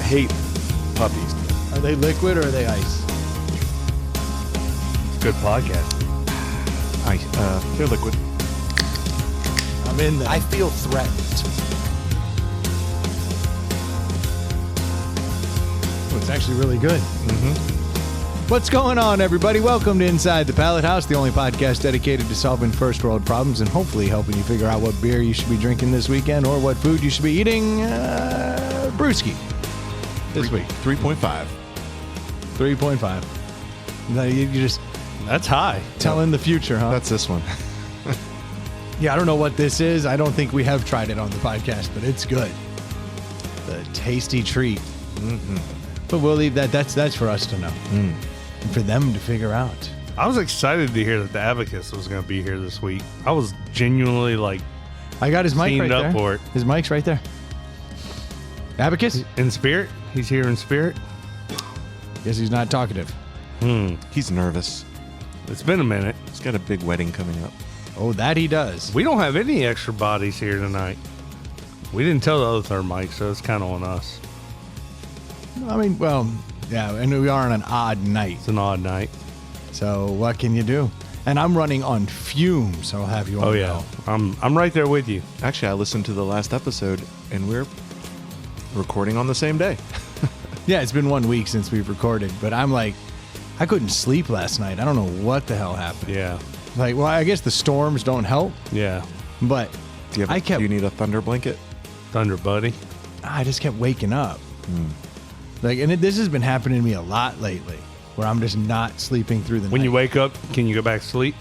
hate puppies. Are they liquid or are they ice? Good podcast. They're liquid. I'm in there. I feel threatened. Oh, it's actually really good. What's going on, everybody? Welcome to Inside the Pallet House, the only podcast dedicated to solving first world problems and hopefully helping you figure out what beer you should be drinking this weekend or what food you should be eating. Brewski. This week. 3.5. 3.5. No, you just That's high. telling the future, huh? That's this one. Yeah, I don't know what this is. I don't think we have tried it on the podcast, but it's good. The tasty treat. But we'll leave that. That's for us to know. And for them to figure out. I was excited to hear that the Abacus was going to be here this week. I was genuinely like I got his mic Steamed right up there. for it. His mic's right there. Abacus? in spirit. He's here in spirit. Guess he's not talkative. He's nervous. It's been a minute. He's got a big wedding coming up. Oh, that he does. We don't have any extra bodies here tonight. We didn't tell the other third mic, so it's kind of on us. I mean, well, yeah, and we are on an odd night. It's an odd night. So what can you do? And I'm running on fumes, I'll have you all Oh yeah, know. I'm right there with you. Actually, I listened to the last episode, and we're recording on the same day. Yeah, it's been 1 week since we've recorded, but I'm like, I couldn't sleep last night. I don't know what the hell happened. Yeah, Like, well, I guess the storms don't help, yeah. but Do you, I kept, do you need a thunder blanket? Thunder Buddy. I just kept waking up. Like, and this has been happening to me a lot lately, where I'm just not sleeping through the When night. you wake up, can you go back to sleep?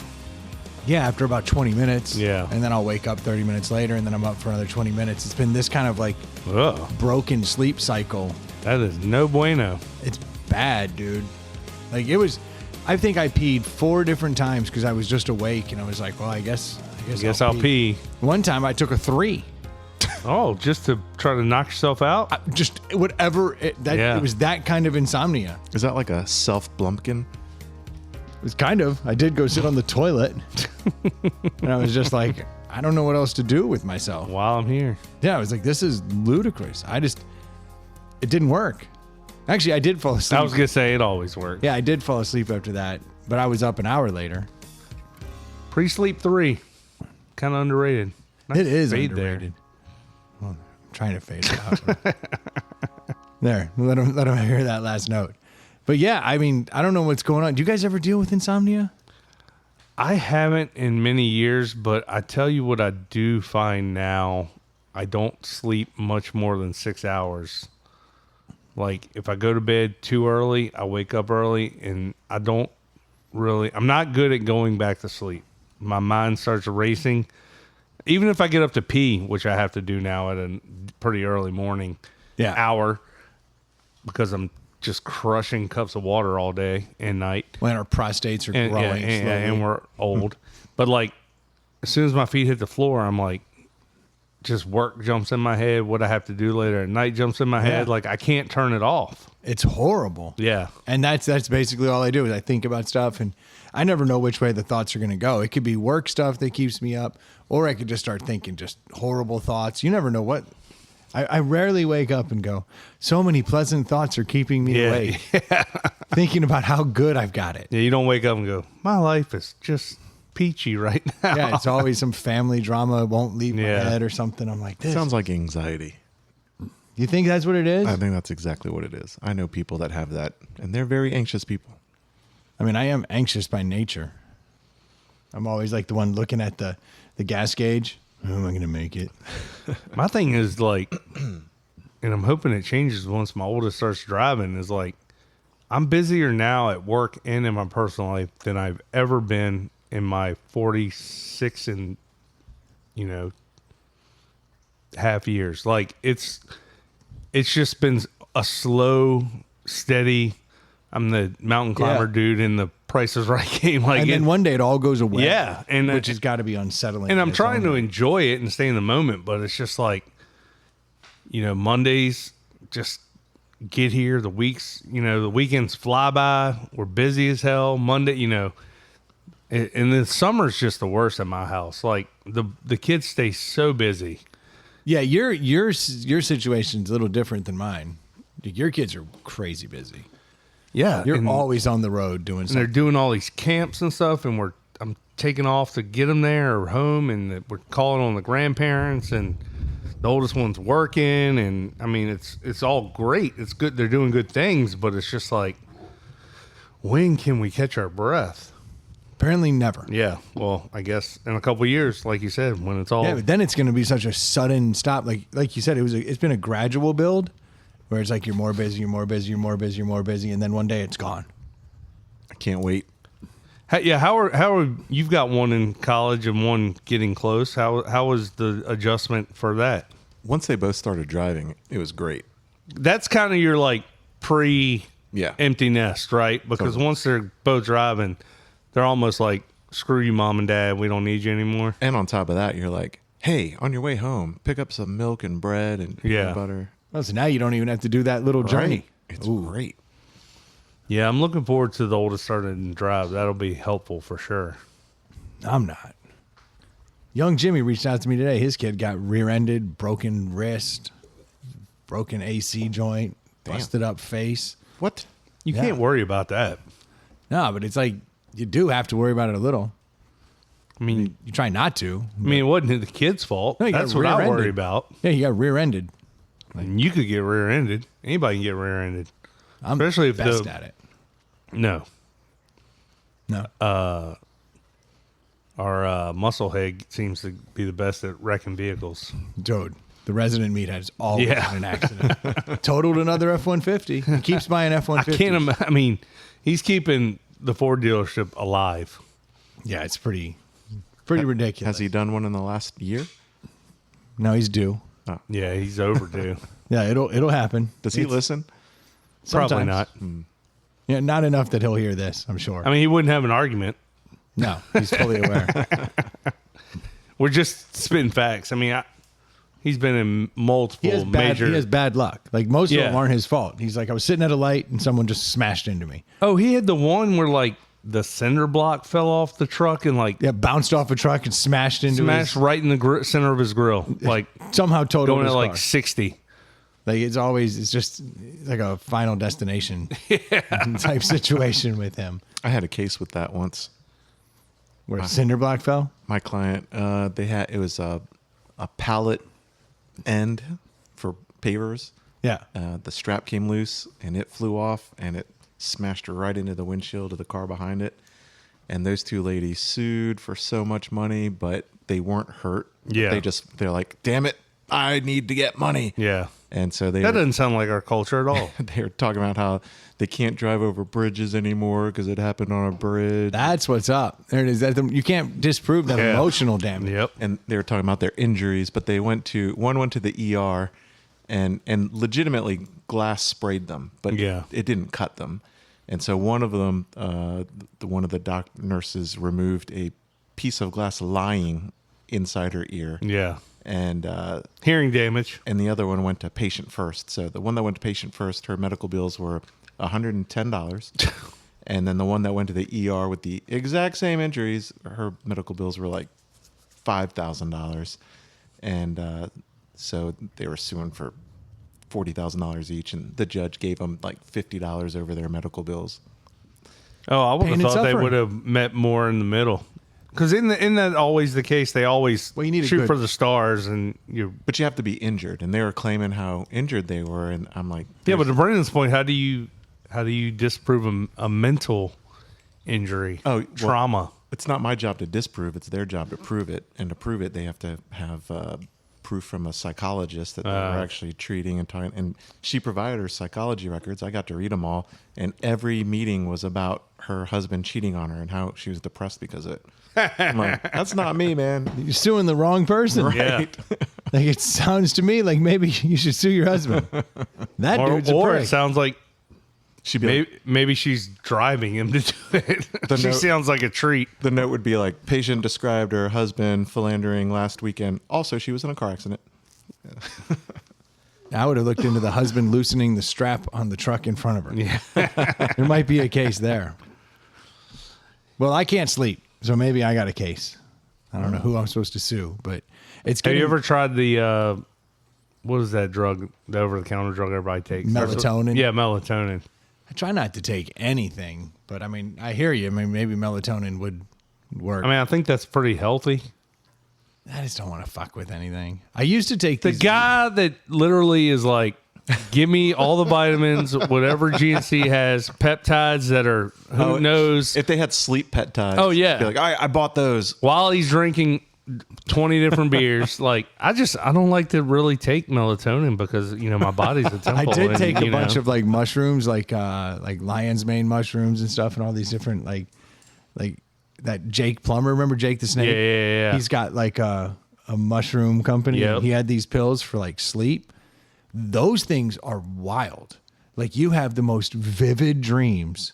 Yeah, after about 20 minutes. Yeah. And then I'll wake up 30 minutes later, and then I'm up for another 20 minutes. It's been this kind of like Ugh, broken sleep cycle. that is no bueno. It's bad, dude. Like, it was, I think I peed 4 different times because I was just awake, and I was like, well, I guess I'll pee. One time I took a 3. Oh, just to try to knock yourself out? Just whatever. It was that kind of insomnia. Is that like a self-blumpkin? It was kind of. I did go sit on the toilet, and I was just like, I don't know what else to do with myself. While I'm here. Yeah, I was like, this is ludicrous. It didn't work. Actually, I did fall asleep. I was going to say it always works. Yeah, I did fall asleep after that, but I was up an hour later. Pre-sleep 3. Kind of underrated. Nice It is fade underrated. Well, I'm trying to fade it out. There, let him hear that last note. But yeah, I mean, I don't know what's going on. Do you guys ever deal with insomnia? I haven't in many years, but I tell you what I do find now. I don't sleep much more than 6 hours. Like, if I go to bed too early, I wake up early, and I'm not good at going back to sleep. My mind starts racing. Even if I get up to pee, which I have to do now at a pretty early morning hour, because I'm just crushing cups of water all day and night. When our prostates are growing slowly. And we're old. But like, as soon as my feet hit the floor, I'm like, just work jumps in my head. What I have to do later at night jumps in my head. Like, I can't turn it off. It's horrible. Yeah. And that's basically all I do is I think about stuff, and I never know which way the thoughts are going to go. It could be work stuff that keeps me up, or I could just start thinking just horrible thoughts. You never know what. I rarely wake up and go, so many pleasant thoughts are keeping me awake. Thinking about how good I've got it. Yeah, you don't wake up and go, my life is just peachy right now. Yeah, it's always some family drama won't leave my head or something. I'm like, this. Sounds like anxiety. You think that's what it is? I think that's exactly what it is. I know people that have that, and they're very anxious people. I mean, I am anxious by nature. I'm always like the one looking at the gas gauge. Oh, am I going to make it? My thing is like, and I'm hoping it changes once my oldest starts driving, is like, I'm busier now at work and in my personal life than I've ever been in my 46 and, half years. Like, it's just been a slow, steady, I'm the mountain climber dude in the Price is Right game. Like, and then one day it all goes away. Yeah. And which has got to be unsettling. And I'm trying to enjoy it and stay in the moment, but it's just like, Mondays just get here. The weekends fly by. We're busy as hell. Monday, and the summer's just the worst at my house. Like, the kids stay so busy. Yeah, your situation's a little different than mine. Your kids are crazy busy. Yeah, You're always on the road doing and they're something. doing all these camps and stuff, and I'm taking off to get them there or home, and we're calling on the grandparents, and the oldest one's working, and I mean it's all great. It's good. They're doing good things, but it's just like, when can we catch our breath? Apparently never. Yeah. Well, I guess in a couple of years, like you said, when it's all Yeah, but then it's going to be such a sudden stop. Like you said, it's been a gradual build where it's like you're more busy, you're more busy, you're more busy, you're more busy, and then one day it's gone. I can't wait. How are you've got one in college and one getting close? How was the adjustment for that? Once they both started driving, it was great. That's kind of your like Yeah. empty nest, right? Because Totally. once they're both driving, they're almost like, screw you, mom and dad, we don't need you anymore. And on top of that, you're like, hey, on your way home, pick up some milk and bread and peanut butter. Oh, so now you don't even have to do that little journey. It's great. Yeah, I'm looking forward to the oldest starting to drive. That'll be helpful for sure. I'm not. Young Jimmy reached out to me today. His kid got rear-ended, broken wrist, broken AC joint, busted up face. What? You Yeah. can't worry about that. No, but it's like you do have to worry about it a little. I mean, You try not to. it wasn't the kid's fault. No, you got That's what I worry rear-ended. about. Yeah, you got rear-ended. And you could get rear-ended. Anybody can get rear-ended. I'm Especially if best the- at it. No. No. Our muscle head seems to be the best at wrecking vehicles. Dude, the resident meat has always Yeah. had an accident. Totaled another F-150. He keeps buying F-150s. I can't imagine. I mean, he's keeping the Ford dealership alive. Yeah, it's pretty ridiculous. Has he done one in the last year? No, he's due. Yeah, he's overdue. Yeah, it'll happen. Does he listen? Probably Sometimes. not. Yeah, not enough that he'll hear this, I'm sure. I mean, he wouldn't have an argument. No, he's fully aware. We're just spitting facts. I mean, he's been in multiple He major. has bad luck. Like most of Yeah. them aren't his fault. He's like, I was sitting at a light and someone just smashed into me. Oh, he had the one where like the cinder block fell off the truck and like Yeah, bounced off a truck and smashed into smashed right in the center of his grill, like somehow totaled going his at like car. 60. Like it's just like a Final Destination type situation with him. I had a case with that once. Where a cinder block fell? My client, it was a pallet end for pavers. Yeah. The strap came loose and it flew off and it smashed right into the windshield of the car behind it. And those two ladies sued for so much money, but they weren't hurt. Yeah. They're like, damn it, I need to get money. Yeah. And so That doesn't sound like our culture at all. they were talking about how they can't drive over bridges anymore because it happened on a bridge. That's what's up. There it is. You can't disprove that Yeah. emotional damage. Yep. And they were talking about their injuries, but one went to the ER and legitimately glass sprayed them, but Yeah. it didn't cut them. And so one of them, one of the nurses removed a piece of glass lying inside her ear. Yeah. And Hearing damage. and the other one went to patient first. So the one that went to patient first, her medical bills were $110. And then the one that went to the ER with the exact same injuries, her medical bills were like $5,000. And so they were suing for $40,000 each. And the judge gave them like $50 over their medical bills. Oh, I would Pain have and thought they suffering. would have met more in the middle. Because isn't that always the case? They always Well, you need a shoot good- for the stars, and you. But you have to be injured. And they were claiming how injured they were. And I'm like, Yeah, but to Brandon's point, how do you disprove a mental injury? Oh, well, trauma. it's not my job to disprove. It's their job to prove it. And to prove it, they have to have proof from a psychologist that they were actually treating and talking. And she provided her psychology records. I got to read them all. And every meeting was about her husband cheating on her and how she was depressed because of it. I'm like, that's not me, man. You're suing the wrong person. Yeah. Like it sounds to me like maybe you should sue your husband. That dude's a Or prick. it sounds like She'd be like, maybe she's driving him to do it. She note- sounds like a treat. the note would be like, patient described her husband philandering last weekend. Also, she was in a car accident. I would have looked into the husband loosening the strap on the truck in front of her. Yeah. There might be a case there. Well, I can't sleep, so maybe I got a case. I don't know who I'm supposed to sue, but it's Have getting, you ever tried the what is that drug, the over-the-counter drug everybody takes? Melatonin? Yeah, melatonin. I try not to take anything, but I mean, I hear you. I mean, maybe melatonin would work. I mean, I think that's pretty healthy. I just don't want to fuck with anything. I used to take The these. guy that literally is like, give me all the vitamins, whatever GNC has, peptides that are, who knows. If they had sleep peptides. Oh, yeah. Be like, I bought those. While he's drinking 20 different beers, like, I don't like to really take melatonin because, you know, my body's a temple. I did and, take a you bunch know. of like mushrooms, like lion's mane mushrooms and stuff, and all these different like that Jake Plummer. Remember Jake the Snake? Yeah. He's got like a mushroom company. Yep. And he had these pills for like sleep. Those things are wild. Like you have the most vivid dreams.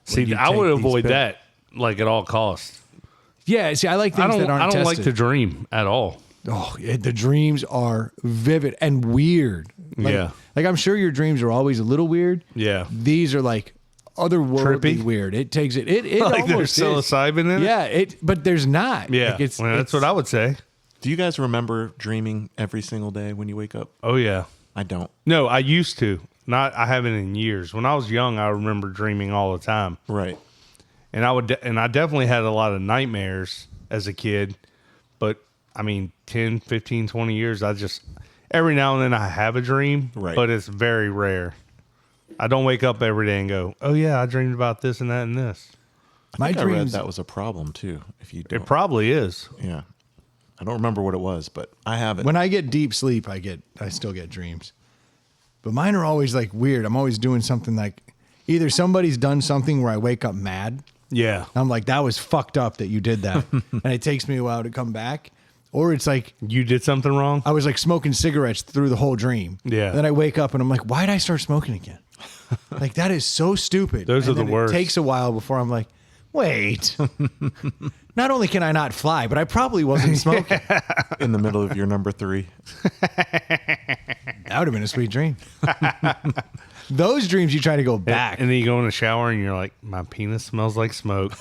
when See, you I take would these avoid pills. that like at all costs. Yeah, see, I like things that aren't I don't like tested. to dream at all. Oh, the dreams are vivid and weird. Yeah. Like I'm sure your dreams are always a little weird. Yeah. These are like otherworldly Trippy? weird. It takes it. It Like there's almost is. psilocybin in it? Yeah, but there's not. Yeah. Like Well, that's it's what I would say. Do you guys remember dreaming every single day when you wake up? Oh, yeah. I don't. No, I used to. I haven't in years. When I was young, I remember dreaming all the time. Right. And I definitely had a lot of nightmares as a kid. But I mean, 10, 15, 20 years, every now and then I have a dream, Right. but it's very rare. I don't wake up every day and go, oh yeah, I dreamed about this and that and this. my I read dreams. that was a problem too. If you don't. It probably is. Yeah. I don't remember what it was, but I have it. When I get deep sleep, I still get dreams. But mine are always like weird. I'm always doing something like either somebody's done something where I wake up mad. Yeah. I'm like, that was fucked up that you did that. And it takes me a while to come back. Or it's like You did something wrong? I was like smoking cigarettes through the whole dream. Yeah. Then I wake up and I'm like, why did I start smoking again? Like that is so stupid. Those And are the then worst. It takes a while before I'm like, wait. Not only can I not fly, but I probably wasn't smoking. in the middle of your number 3. That would have been a sweet dream. Those dreams you try to go back. And then you go in the shower and you're like, my penis smells like smoke.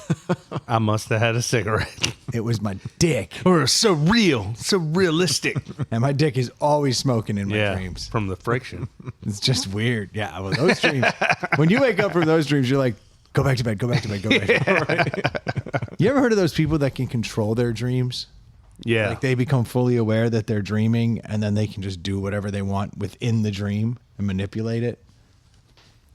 I must have had a cigarette. It was my dick. Or so real, so realistic. And my dick is always smoking in my dreams. From the friction. It's just weird. Yeah, well, those dreams. When you wake up from those dreams, you're like, go back to bed, go back to bed, go back to bed. You ever heard of those people that can control their dreams? Yeah. Like they become fully aware that they're dreaming and then they can just do whatever they want within the dream and manipulate it.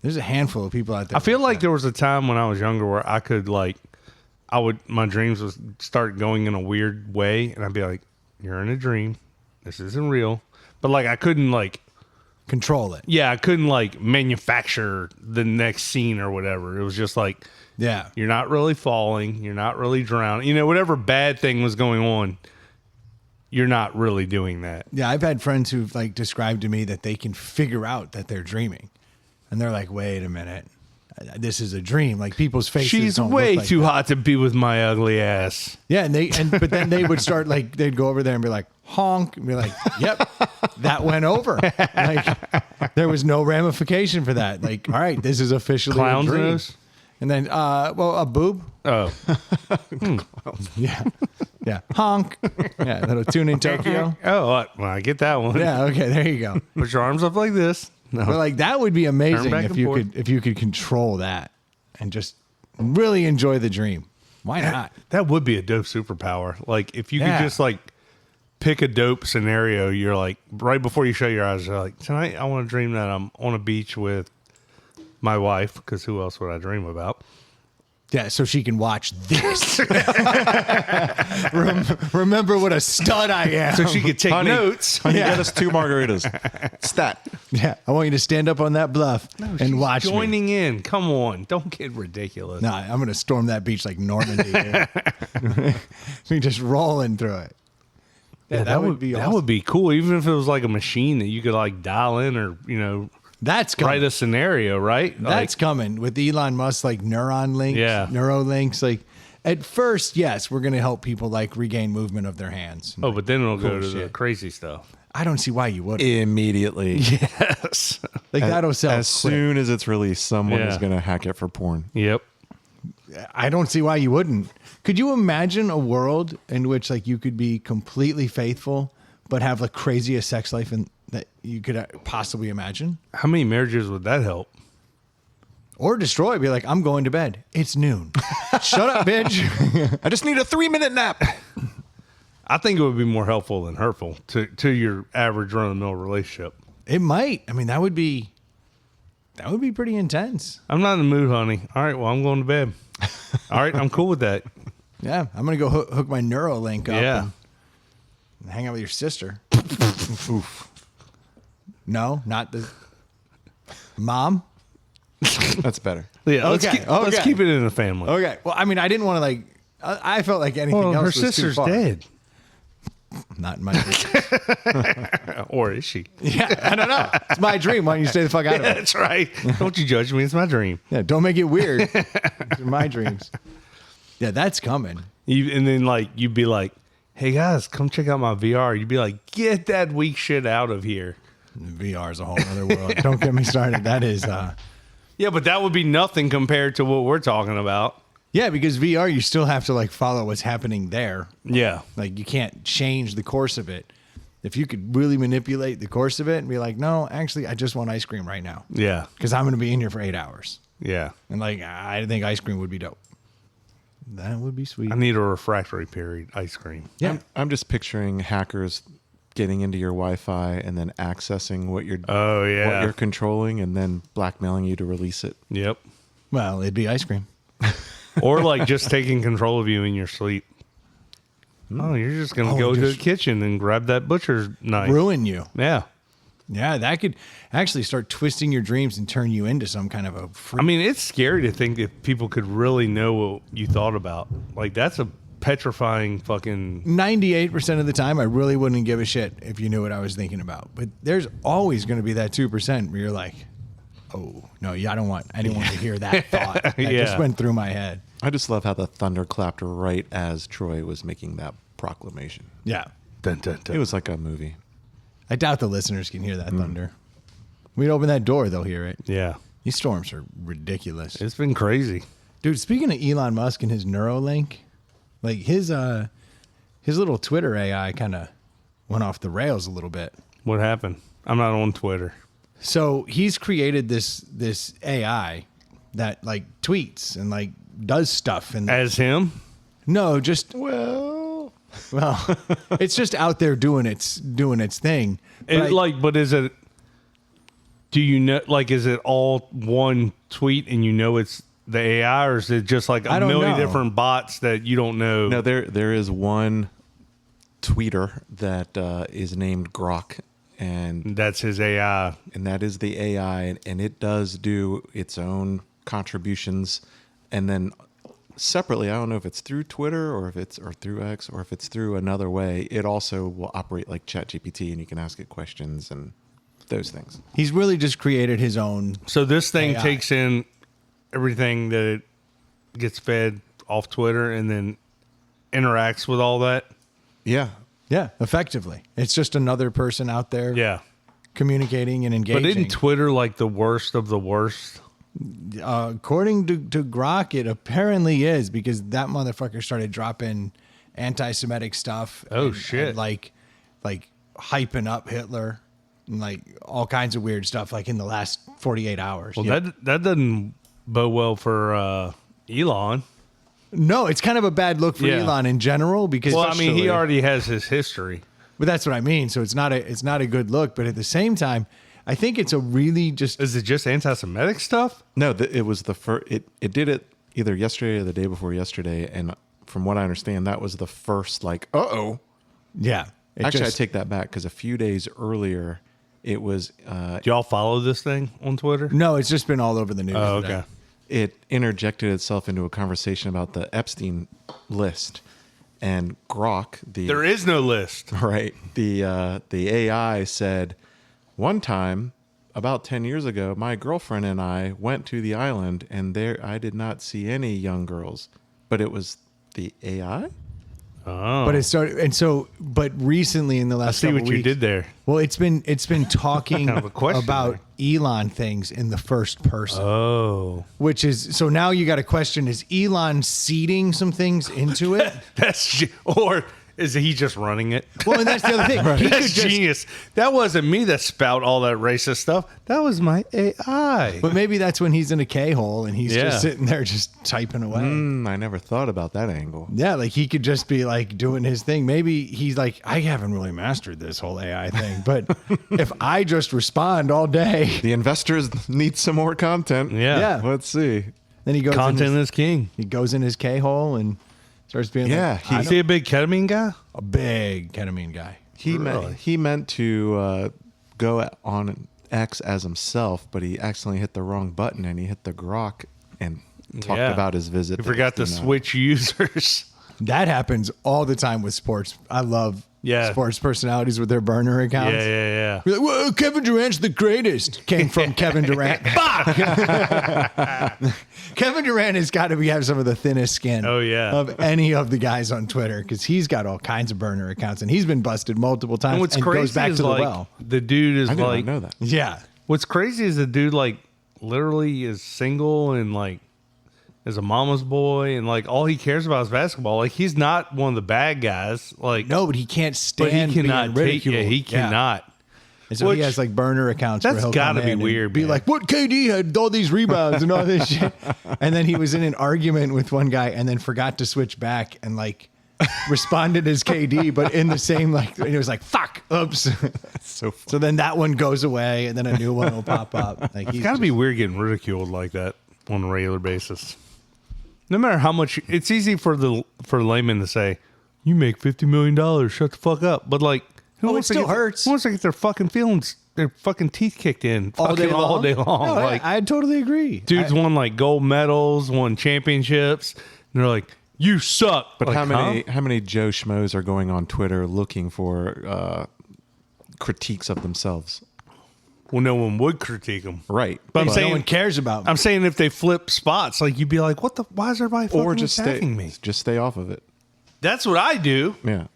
There's a handful of people out there. I feel like there was a time when I was younger where I could my dreams would start going in a weird way and I'd be like, you're in a dream. This isn't real. But like I couldn't control it. yeah, I couldn't manufacture the next scene or whatever. It was just like, Yeah. you're not really falling. You're not really drowning. You know, whatever bad thing was going on, you're not really doing that. Yeah, I've had friends who've described to me that they can figure out that they're dreaming. And they're like, wait a minute. This is a dream. Like people's faces. She's don't way look like too that. hot to be with my ugly ass. Yeah, but then they would start they'd go over there and be like, honk, and be like, yep, that went over. There was no ramification for that. Like, all right, this is officially Clown's a dream. nose? And then, a boob. Oh. Yeah, yeah, honk. Yeah, that'll tune in Tokyo. Oh, well, I get that one. Yeah, okay, there you go. Put your arms up like this. No. But that would be amazing back if and you forth. could control that and just really enjoy the dream. Why not? That would be a dope superpower. Like if you Yeah. could just pick a dope scenario, you're like right before you shut your eyes, you're like, tonight I want to dream that I'm on a beach with my wife, because who else would I dream about? Yeah, so she can watch this. Remember what a stud I am. So she could take Honey, notes. honey, Yeah. get us 2 margaritas. It's that. Yeah, I want you to stand up on that bluff and watch me. Joining in. Come on. Don't get ridiculous. No, I'm going to storm that beach like Normandy. We just rolling through it. Yeah, that would be awesome. That would be cool, even if it was like a machine that you could dial in or That's coming. write a scenario, right? That's coming with Elon Musk, neuron links, Yeah. Neuralinks. At first, yes, we're going to help people regain movement of their hands. oh, but then it'll go Cool to the shit. crazy stuff. I don't see why you wouldn't. Immediately. Yes. That'll sell As quick. soon as it's released, someone Yeah. is going to hack it for porn. Yep. I don't see why you wouldn't. Could you imagine a world in which you could be completely faithful but have craziest sex life that you could possibly imagine. How many marriages would that help? Or destroy. Be like, I'm going to bed. It's noon. Shut up, bitch. I just need a 3-minute nap. I think it would be more helpful than hurtful to your average run-of-the-mill relationship. It might. I mean, that would be pretty intense. I'm not in the mood, honey. All right, well, I'm going to bed. All right, I'm cool with that. Yeah, I'm gonna go hook my Neuralink up. Yeah. And hang out with your sister. Oof. No, not the mom. That's better. Yeah, Okay, let's keep it in the family. Okay. Well, I mean, I didn't want to like. I felt like anything Well, else. her was too sister's far. dead. Not in my dream. Or is she? Yeah, I don't know. It's my dream. Why don't you stay the fuck out of it? That's right. Don't you judge me. It's my dream. Yeah, don't make it weird. It's my dreams. Yeah, that's coming. And then, like, you'd be like, hey, guys, come check out my VR. You'd be like, get that weak shit out of here. VR is a whole other world. Don't get me started. That is. Yeah, but that would be nothing compared to what we're talking about. Yeah, because VR, you still have to like follow what's happening there. Yeah. Like you can't change the course of it. If you could really manipulate the course of it and be like, no, actually, I just want ice cream right now Yeah. because I'm going to be in here for 8 hours. Yeah. And like, I think ice cream would be dope. That would be sweet. I need a refractory period ice cream. Yeah. I'm just picturing hackers getting into your Wi-Fi and then accessing what you're Oh, yeah. what you're controlling and then blackmailing you to release it. Yep. Well, it'd be ice cream. Or like just taking control of you in your sleep. Oh, you're just going to go to the kitchen and grab that butcher's knife. Ruin you. Yeah. Yeah, that could actually start twisting your dreams and turn you into some kind of a freak. I mean, it's scary to think if people could really know what you thought about. Like, that's a petrifying fucking... 98% of the time, I really wouldn't give a shit if you knew what I was thinking about. But there's always going to be that 2% where you're like, oh, no, yeah, I don't want anyone to hear that thought. That Yeah. just went through my head. I just love how the thunder clapped right as Troy was making that proclamation. Yeah. Dun, dun, dun. It was like a movie. I doubt the listeners can hear that thunder. We'd open that door, they'll hear it. Yeah. These storms are ridiculous. It's been crazy. Dude, speaking of Elon Musk and his Neuralink, like his little Twitter AI kind of went off the rails a little bit. What happened? I'm not on Twitter. So he's created this AI that like tweets and like does stuff and As him? no, just Well, it's just out there doing its thing. But But is it... Do you know... Like, is it all one tweet and you know it's the AI, or is it just like I a don't million know. different bots that you don't know? no, there is one tweeter that is named Grok, and That's his AI. that is the AI, and it does do its own contributions, and then separately, I don't know if it's through Twitter or through X or if it's through another way, it also will operate like ChatGPT, and you can ask it questions and those things. he's really just created his own. So this thing AI. takes in everything that it gets fed off Twitter and then interacts with all that. Yeah, Yeah, effectively. It's just another person out there Yeah. communicating and engaging. But isn't Twitter like the worst of the worst? According to Grok, it apparently is because that motherfucker started dropping anti-Semitic stuff. Oh, and shit. like hyping up Hitler and like all kinds of weird stuff like in the last 48 hours. Well, Yeah. that doesn't bode well for Elon. No, it's kind of a bad look for Yeah. Elon in general because Well, I mean, he already has his history. but that's what I mean. So it's not a good look, but at the same time, I think it's a really just Is it just anti-Semitic stuff? no, it was the first. It did it either yesterday or the day before yesterday, and from what I understand, that was the first like, uh-oh. yeah. It Actually, just- I take that back because a few days earlier, it was Do y'all follow this thing on Twitter? no, it's just been all over the news. Oh, today. okay. it interjected itself into a conversation about the Epstein list, and Grok, There is no list. right, the AI said, one time about 10 years ago, my girlfriend and I went to the island, and there I did not see any young girls, but it was the AI. Oh. But it started, and so, but recently in the I last see couple what you weeks- did there. Well, it's been talking Kind of a question about Elon things in the first person, Oh. which is so now you got to question: is Elon seeding some things into it? Or Is he just running it? Well, and that's the other thing. He could That's just, genius. That wasn't me that spout all that racist stuff. That was my AI. but maybe that's when he's in a K-hole and he's Yeah. just sitting there just typing away. I never thought about that angle. Yeah, like he could just be like doing his thing. Maybe he's like, I haven't really mastered this whole AI thing, but if I just respond all day, The investors need some more content. Yeah. Yeah. Let's see. then he goes Content in his, is king. he goes in his K-hole and starts being Yeah, like, Is he a big ketamine guy? a big ketamine guy. He meant to go on X as himself, but he accidentally hit the wrong button and he hit the grok and talked Yeah. about his visit. He to forgot to Christina. switch users. That happens all the time with sports. I love Yeah. sports personalities with their burner accounts. Yeah. You're like, well, Kevin Durant's the greatest. Came from Kevin Durant. Kevin Durant has got to have some of the thinnest skin Oh, yeah. of any of the guys on Twitter because he's got all kinds of burner accounts and he's been busted multiple times And what's and crazy goes back is to the like well. the dude is I did like not know that. Yeah. what's crazy is the dude like literally is single and like is a mama's boy and like all he cares about is basketball. Like he's not one of the bad guys. Like No, but he can't but stand he cannot being take. ridiculed. Yeah, he cannot. And so Which- he has like burner accounts. That's where he'll gotta come be in and weird, Be man. like, what KD had all these rebounds and all this shit. And then he was in an argument with one guy and then forgot to switch back and like responded as KD, but in the same like and he was like, fuck, oops. So So then that one goes away and then a new one will pop up. Like It's he's got to just- be weird getting ridiculed like that on a regular basis. No matter how much, it's easy for the layman to say, "You make $50 million, shut the fuck up." But like, who Oh, it wants to still get hurts. Who wants to get their fuking feelings, their fucking teeth kicked in all day fucking long. all day long? No, like, I totally agree. dudes won like gold medals, won championships, and they're like, "You suck." But Like, how many Joe Schmoes are going on Twitter looking for critiques of themselves? Well, no one would critique them. Right. But I'm no saying, one cares about me. I'm saying if they flip spots, like you'd be like, "What the? Why is everybody fucking or just attacking me?" Just stay off of it. That's what I do. Yeah.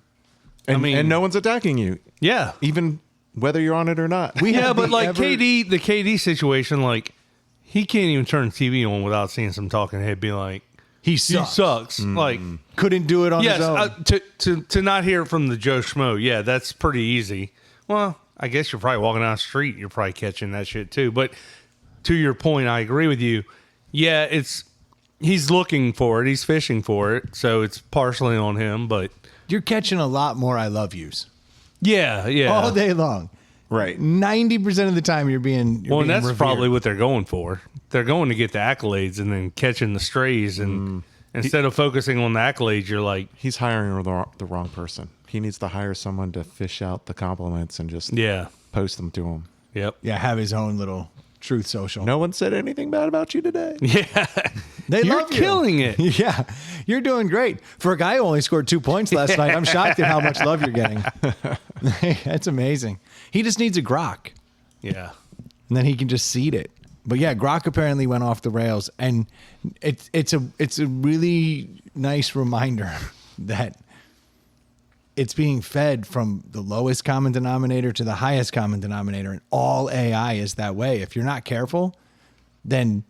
And, mean- and no one's attacking you, Yeah. even whether you're on it or not. We Yeah, have but the like ever- KD, the KD situation, like he can't even turn the TV on without seeing some talking head being like, he "He sucks. sucks." Like, Couldn't do it on yes, his own. to not hear it from the Joe Schmo, yeah, that's pretty easy. Well, I guess you're probably walking down the street, you're probably catching that shit too. But to your point, I agree with you. Yeah, he's looking for it, he's fishing for it, so it's partially on him. But You're catching a lot more I love yous yeah, all day long. Right. 90% of the time you're being Well, and being that's revered. probably what they're going for. They're going to get the accolades and then catching the strays. And instead of focusing on the accolades, you're like, He's hiring the wrong person. He needs to hire someone to fish out the compliments and just yeah, post them to him. yep, yeah, have his own little truth social. No one said anything bad about you today. yeah. They You're love you. killing it. Yeah, you're doing great. For a guy who only scored 2 points last night, I'm shocked at how much love you're getting. That's amazing. He just needs a grok, Yeah, and then he can just seed it. But yeah, grok apparently went off the rails, and it's a really nice reminder that it's being fed from the lowest common denominator to the highest common denominator, and all AI is that way. If you're not careful, then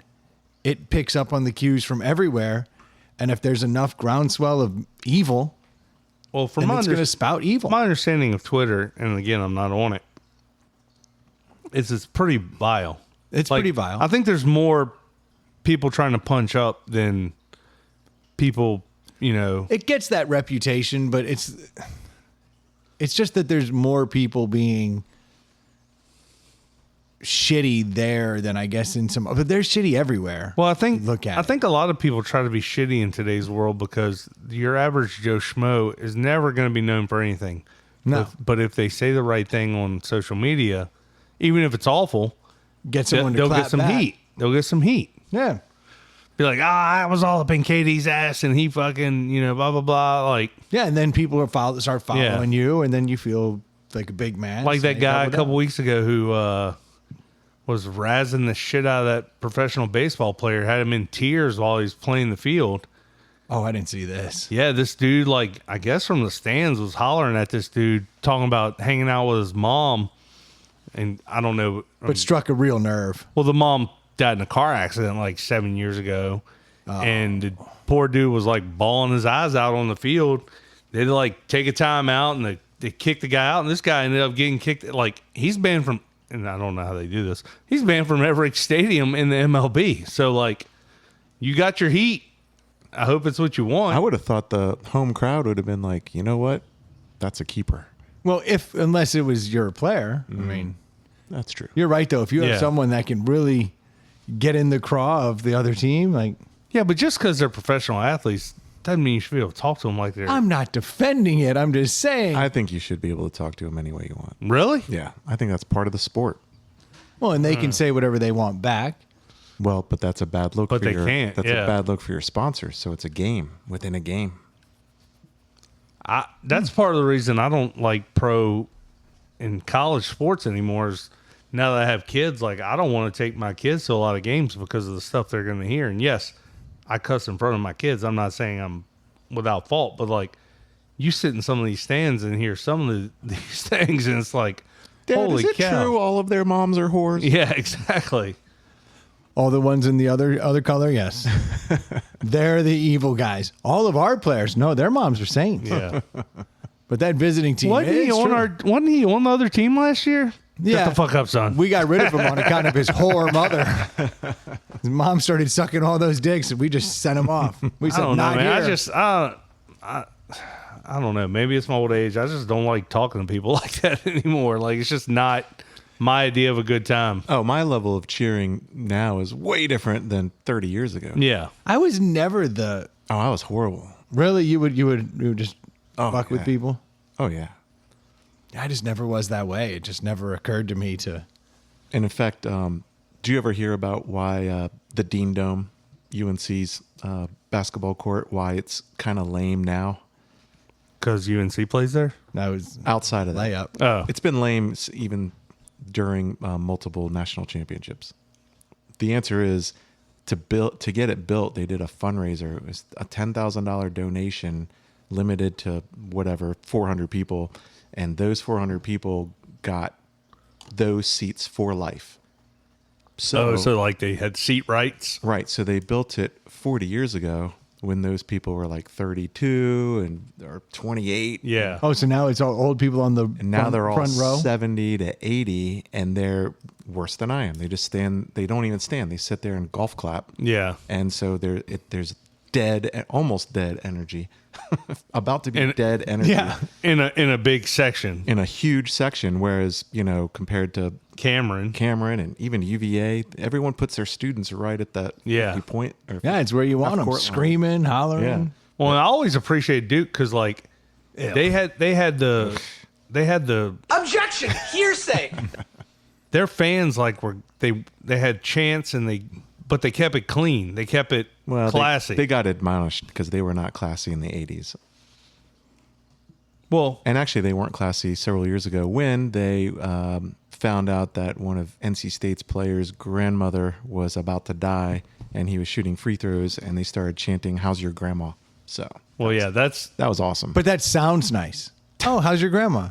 it picks up on the cues from everywhere, and if there's enough groundswell of evil, well, from then my, it's going to spout evil. my understanding of Twitter, and again, I'm not on it, it's pretty vile. It's pretty vile. I think there's more people trying to punch up than people, you know. It gets that reputation, but it's just that there's more people being shitty there than I guess in some, but they're shitty everywhere. Well, I think Look at I it. think a lot of people try to be shitty in today's world because your average Joe Schmo is never going to be known for anything. No. But if they say the right thing on social media, even if it's awful, Get someone to they'll clap get some back. heat. They'll get some heat. Yeah. Be like, I was all up in KD's ass and he fucking, you know, blah, blah, blah. Like Yeah, and then people start following you, and then you feel like a big man. that So you guy a double couple down. weeks ago who was razzing the shit out of that professional baseball player, had him in tears while he was playing the field. Oh, I didn't see this. Yeah, this dude, like, I guess from the stands was hollering at this dude, talking about hanging out with his mom. And I don't know. But struck a real nerve. Well, the mom died in a car accident like 7 years ago. And the poor dude was like bawling his eyes out on the field. They'd like take a time out and they kick the guy out, and this guy ended up getting kicked. Like, he's banned from, and I don't know how they do this. He's banned from every stadium in the MLB. So like, you got your heat. I hope it's what you want. I would have thought the home crowd would have been like, you know what? That's a keeper. Well, unless it was your player. I mean, That's true. you're right though. If you have Yeah. someone that can really get in the craw of the other team, like, Yeah, but just because they're professional athletes doesn't mean you should be able to talk to them like they're I'm not defending it. I'm just saying. I think you should be able to talk to him any way you want. really. Yeah, I think that's part of the sport. well, and they can say whatever they want back. Well, but that's a bad look. But for they your, can't, That's yeah. a bad look for your sponsors. So it's a game within a game. That's part of the reason I don't like pro in college sports anymore. Is now that I have kids, like I don't want to take my kids to a lot of games because of the stuff they're going to hear. And yes, I cuss in front of my kids. I'm not saying I'm without fault, but like you sit in some of these stands and hear some of these things, and it's like, Dad, holy is it cow! true all of their moms are whores? Yeah, exactly. All the ones in the other color, yes. They're the evil guys. All of our players, no, their moms are saints. Yeah. But that visiting team, Wasn't he it's on true. wasn't he on the other team last year? Yeah. Shut the fuck up, son. We got rid of him on account of his whore mother. His mom started sucking all those dicks, and we just sent him off. We I said, don't know, not man. here. I don't know. Maybe it's my old age. I just don't like talking to people like that anymore. Like, it's just not my idea of a good time. Oh, my level of cheering now is way different than 30 years ago. Yeah. I was never the Oh, I was horrible. really. You would just fuck with yeah. people. Oh, yeah. I just never was that way. It just never occurred to me to. And in fact, do you ever hear about why the Dean Dome, UNC's basketball court, why it's kind of lame now? Because UNC plays there? That was Outside of that. layup. Oh. It's been lame even during multiple national championships. The answer is to get it built. They did a fundraiser. It was a $10,000 donation, limited to whatever 400 people, and those 400 people got those seats for life. So like they had seat rights? Right. So they built it 40 years ago when those people were like 32 and or 28. Yeah. Oh, so now it's all old people on the And now they're all front row. 70 to 80, and they're worse than I am. They just stand. They don't even stand. They sit there and golf clap. Yeah. And so there's almost dead energy, about to be And- dead energy Yeah. In a big section. in a huge section. Whereas, compared to Cameron. and even UVA, everyone puts their students right at that Yeah. 50 point. Or Yeah, it's where you want them, half-court line. screaming, hollering. Yeah. Well, I always appreciate Duke because like they had the Objection! Hearsay! their fans like they had chants but they kept it clean. They kept it classy. They got admonished because they were not classy in the 80s. well, And actually, they weren't classy several years ago when they found out that one of NC State's players' grandmother was about to die, and he was shooting free throws, and they started chanting, "How's your grandma?" So, yeah, that's that was awesome. But that sounds nice. Oh, how's your grandma?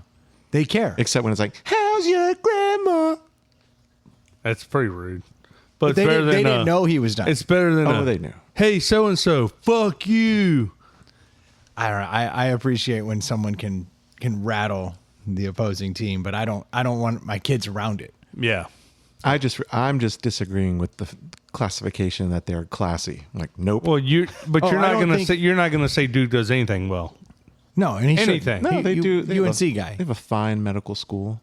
They care. Except when it's like, "How's your grandma?" that's pretty rude. But They it's better didn't than know he was dying. It's better than Oh, they knew. Hey, so and so, fuck you. I don't know. I appreciate when someone can rattle the opposing team, but I don't want my kids around it. Yeah. I'm just disagreeing with the classification that they're classy. Like, nope. Well, you're Oh, not I don't gonna think- say Duke does anything well. No, and he should. Anything. no, they do. They have UNC a- guy. They have a fine medical school.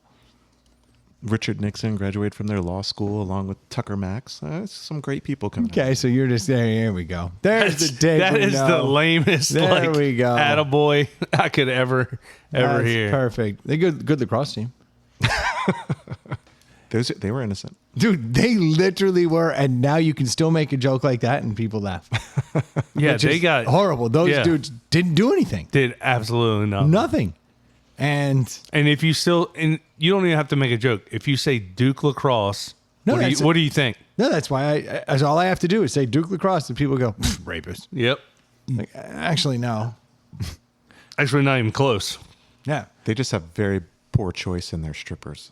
Richard Nixon graduated from their law school along with Tucker Max. Some great people coming. out. Okay, so you're just there. Here we go. There's the dig. That we is know. the lamest There we go. attaboy I could ever That's hear. perfect. They good lacrosse team, They were innocent. dude. They literally were, and now you can still make a joke like that, and people laugh. Yeah, Which they is got horrible. Those yeah. dudes didn't do anything. did absolutely nothing. Nothing. And And if you you don't even have to make a joke. If you say Duke lacrosse, No, what that's- do you think? no, that's why that's all I have to do is say Duke lacrosse, and people go rapist. Yep. Like, actually, no. Actually, not even close. Yeah. They just have very poor choice in their strippers.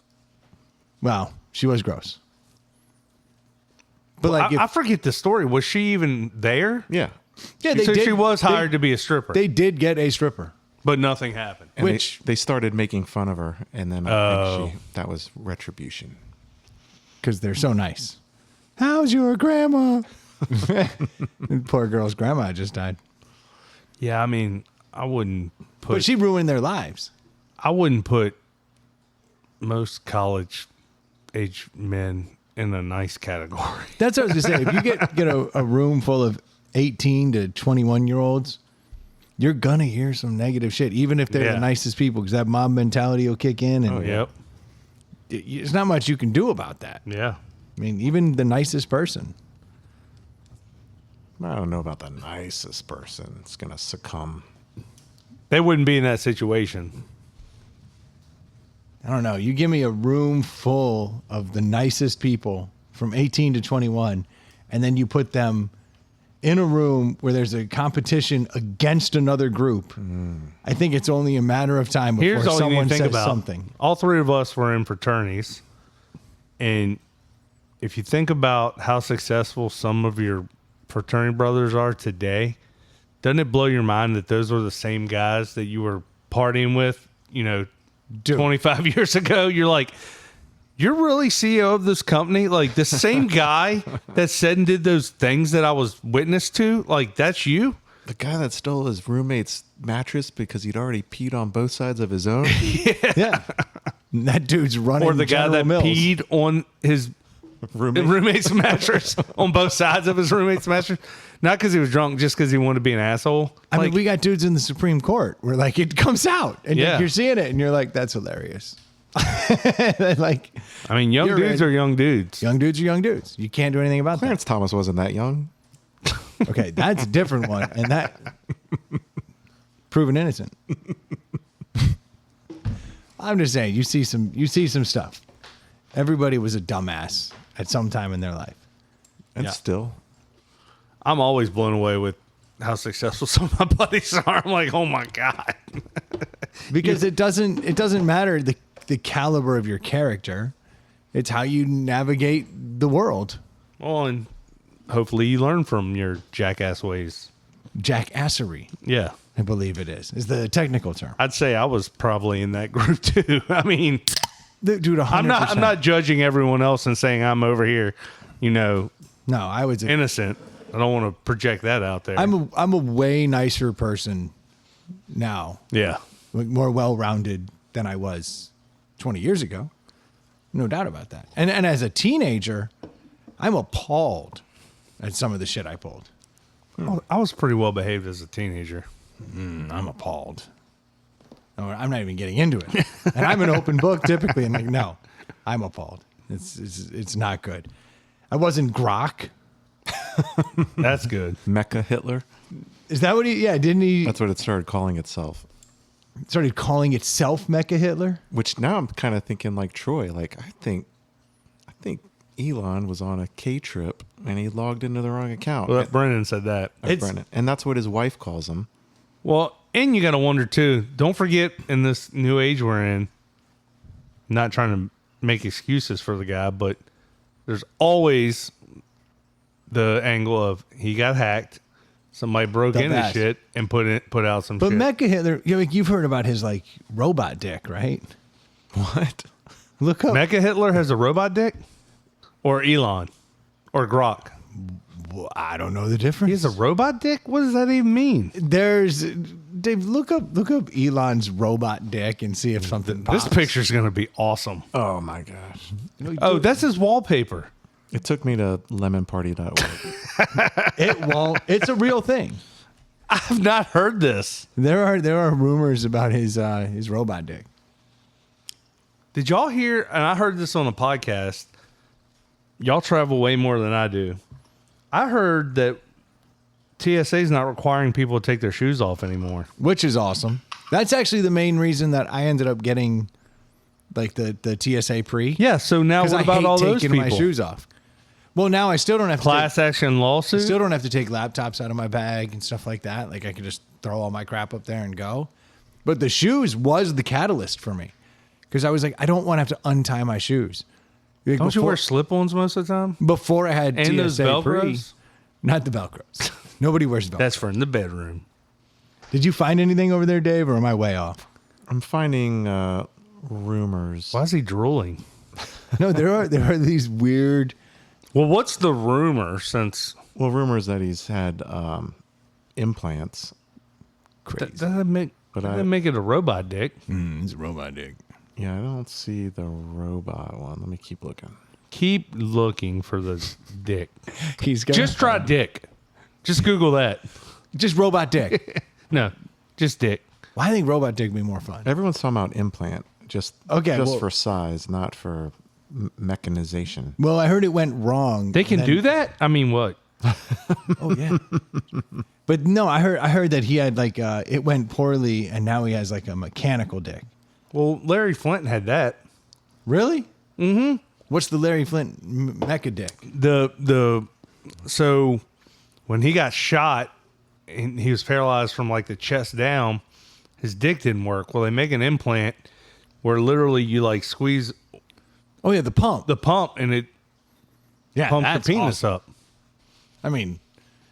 Well, she was gross. But like, I forget the story. Was she even there? Yeah. yeah, So she was hired to be a stripper. They did get a stripper. But nothing happened. And Which- they started making fun of her, and then I think that was retribution. Because they're so nice. How's your grandma? Poor girl's grandma just died. Yeah, I mean, I wouldn't put. But she ruined their lives. I wouldn't put most college age men in a nice category. That's what I was going to say. If you get a room full of 18 to 21-year-olds, you're going to hear some negative shit, even if they're Yeah. the nicest people, because that mob mentality will kick in. And Yep. there's not much you can do about that. Yeah. I mean, even the nicest person. I don't know about the nicest person. It's going to succumb. They wouldn't be in that situation. I don't know. You give me a room full of the nicest people from 18 to 21, and then you put them in a room where there's a competition against another group. I think it's only a matter of time before Here's all you someone need to think says about. something. All three of us were in fraternities. And if you think about how successful some of your fraternity brothers are today, doesn't it blow your mind that those were the same guys that you were partying with, Dude. 25 years ago? You're like, you're really CEO of this company? Like the same guy that said and did those things that I was witness to? Like, that's you? The guy that stole his roommate's mattress because he'd already peed on both sides of his own. Yeah. And that dude's running Or the guy General that Mills. peed on his roommate's mattress on both sides of his roommate's mattress? Not because he was drunk, just because he wanted to be an asshole. I mean, we got dudes in the Supreme Court where like it comes out and Yeah. you're seeing it and you're like, that's hilarious. Like young You're dudes in. are young dudes. young dudes are young dudes. You can't do anything about that. Clarence Thomas wasn't that young. Okay, that's a different one. And that proven innocent. I'm just saying, you see some stuff. Everybody was a dumbass at some time in their life. And Yeah. still. I'm always blown away with how successful some of my buddies are. I'm like, oh my God. Because it doesn't matter the caliber of your character. It's how you navigate the world. Well, and hopefully you learn from your jackass ways. Jackassery, Yeah. I believe it is the technical term. I'd say I was probably in that group too. I mean, Dude, 100%. I'm not judging everyone else and saying I'm over here, No, I was. innocent. I don't want to project that out there. I'm a way nicer person now, yeah. like more well-rounded than I was 20 years ago. No doubt about that. And as a teenager, I'm appalled at some of the shit I pulled. I was pretty well behaved as a teenager. I'm appalled. No, I'm not even getting into it. And I'm an open book typically. And like, no, I'm appalled. It's not good. I wasn't Grok. That's good. Mecha Hitler. Is that what didn't he That's what it started calling itself. started calling itself Mecha Hitler? Which now I'm kind of thinking like Troy. Like I think Elon was on a K trip and he logged into the wrong account. Well, Brennan said that. Brennan. And that's what his wife calls him. Well, and you got to wonder too. Don't forget, in this new age we're in, not trying to make excuses for the guy, but there's always the angle of he got hacked. Somebody broke The into best. shit and put out some But shit. Mecha Hitler, you've heard about his like robot dick, right? What? Look up. Mecha Hitler has a robot dick, or Elon, or Grok. Well, I don't know the difference. He has a robot dick. What does that even mean? There's Dave. Look up Elon's robot dick and see if something pops. This picture's gonna be awesome. Oh my gosh. Oh, that's his wallpaper. It took me to lemonparty.org. It won't. It's a real thing. I've not heard this. There are rumors about his robot dick. Did y'all hear? And I heard this on a podcast. Y'all travel way more than I do. I heard that TSA is not requiring people to take their shoes off anymore. Which is awesome. That's actually the main reason that I ended up getting like the TSA pre. Yeah. So now Because what I about hate all those taking people? my shoes off. Well, now I still don't have Class action lawsuit. Still don't have to take laptops out of my bag and stuff like that. Like I could just throw all my crap up there and go. But the shoes was the catalyst for me because I was like, I don't want to have to untie my shoes. Like Don't you wear slip-ons most of the time? before I had And those TSA pre? Velcros? Not the Velcros. Nobody wears Velcros. That's for in the bedroom. Did you find anything over there, Dave, or am I way off? I'm finding rumors. Why is he drooling? No, there are these weird. Well, what's the rumor since... Well, rumors that he's had implants. Crazy. Doesn't make it a robot dick. It's a robot dick. Yeah, I don't see the robot one. Let me keep looking. Keep looking for the dick. He's got Just try dick. Just Google that. just robot dick. No, just dick. Well, I think robot dick would be more fun. Everyone's talking about implant, just well- for size, not for mechanization. Well, I heard it went wrong. They can do that? I mean, what? Oh yeah. But no, I heard that he had like it went poorly, and now he has like a mechanical dick. Well, Larry Flint had that. Really? Mm-hmm. What's the Larry Flint mecha dick? So when he got shot and he was paralyzed from like the chest down, his dick didn't work. Well, they make an implant where literally you like squeeze Oh yeah, the pump. the pump and it Yeah, pumps that's the penis awesome. up. I mean,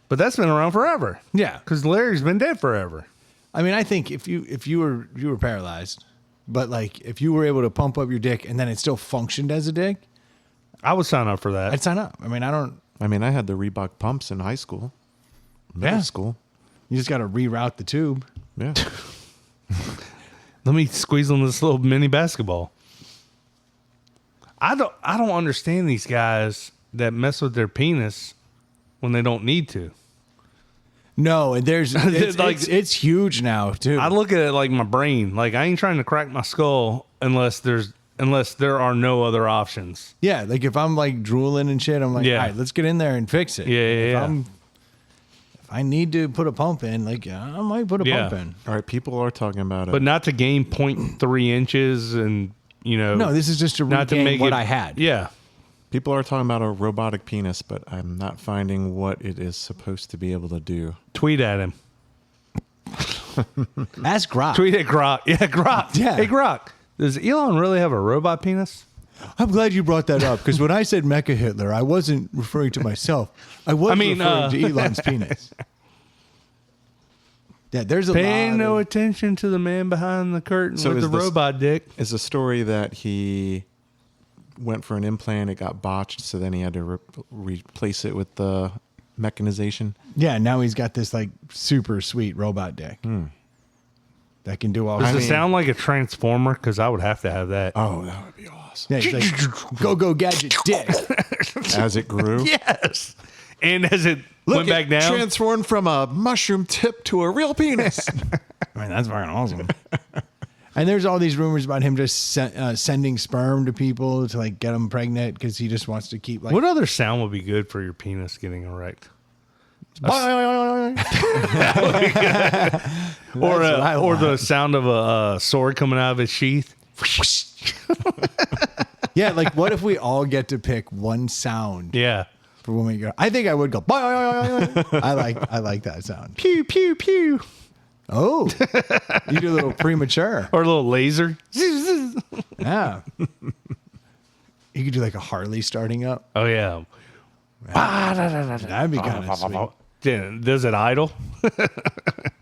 But that's been around forever. yeah. Because Larry's been dead forever. I mean, I think if you were paralyzed, but like if you were able to pump up your dick and then it still functioned as a dick, I would sign up for that. I'd sign up. I mean, I had the Reebok pumps in high school, middle Yeah. school. You just got to reroute the tube. Yeah. Let me squeeze on this little mini basketball. I don't understand these guys that mess with their penis when they don't need to. No, and it's huge now too. I look at it like my brain. Like I ain't trying to crack my skull unless there are no other options. Yeah, like if I'm like drooling and shit, I'm like, Yeah. all right, let's get in there and fix it. Yeah. If I need to put a pump in, like I might put a Yeah. pump in. All right, people are talking about it. But not to gain 0.3 inches and, No, this is just to not to regain make what it, I had. Yeah. People are talking about a robotic penis, but I'm not finding what it is supposed to be able to do. Tweet at him. Ask Grok. Tweet at Grok. Yeah, Grok. Yeah. Hey, Grok. Does Elon really have a robot penis? I'm glad you brought that up because when I said Mecha Hitler, I wasn't referring to myself. I was referring to Elon's penis. Yeah, there's a Pay lot no of, attention to the man behind the curtain So with is the this- robot dick. Is a story that he went for an implant, it got botched, so then he had to replace it with the mechanization. Yeah, now he's got this like super sweet robot dick that can do all. Does it mean- sound like a transformer? Because I would have to have that. Oh, that would be awesome. Yeah, he's like, go gadget dick. As it grew. Yes. And as it went back down. Transformed from a mushroom tip to a real penis. I mean, that's fucking awesome. And there's all these rumors about him just sending sperm to people to like get them pregnant because he just wants to keep like. What other sound would be good for your penis getting erect? Or Or the sound of a sword coming out of its sheath. Yeah, like what if we all get to pick one sound Yeah. for when we go? I think I would go. I like that sound. Pew, pew, pew. Oh, you do a little premature. Or a little laser. Yeah. You could do like a Harley starting up. Oh, yeah. That'd be kind of sweet. Yeah, does it idle?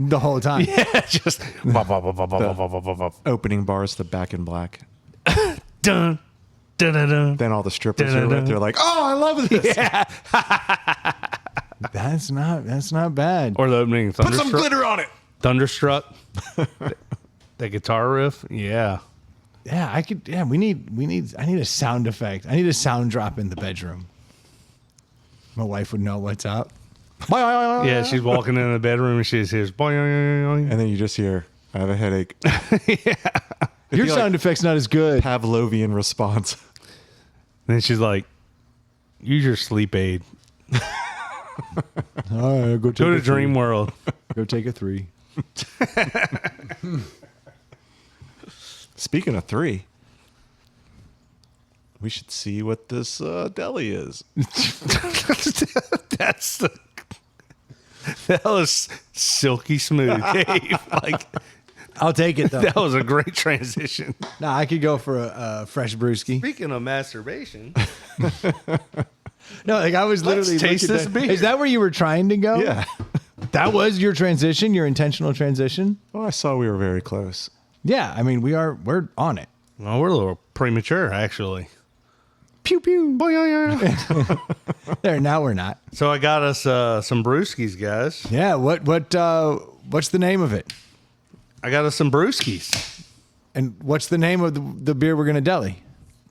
The whole time. Yeah, just Opening bars to Back in Black. dun, dun, dun, dun. Then all the strippers are with. They're like, oh, I love this. Yeah. That's not bad. Or the opening Put some Thunderstruck. glitter on it. Thunderstruck. That guitar riff. Yeah. Yeah, I could. Yeah, I need a sound effect. I need a sound drop in the bedroom. My wife would know what's up. Yeah, she's walking in the bedroom and she just hears boing. And then you just hear, I have a headache. Your be sound like- effect's not as good. Pavlovian response. Then she's like, use your sleep aid. All right, go Go to Dream World. Go take a 3. Speaking of 3, we should see what this deli is. That was silky smooth, Dave. Like, I'll take it though. that was a great transition. Nah, I could go for a fresh brewski. Speaking of masturbation, No, like I was literally taste looking this at- beer. Is that where you were trying to go? Yeah. That was your transition, your intentional transition. Oh, I saw we were very close. Yeah, I mean, we're on it. Well, we're a little premature, actually. Pew pew. There, now we're not. So I got us some brewskis, guys. Yeah, what's the name of it? I got us some brewskis. And what's the name of the beer we're gonna deli?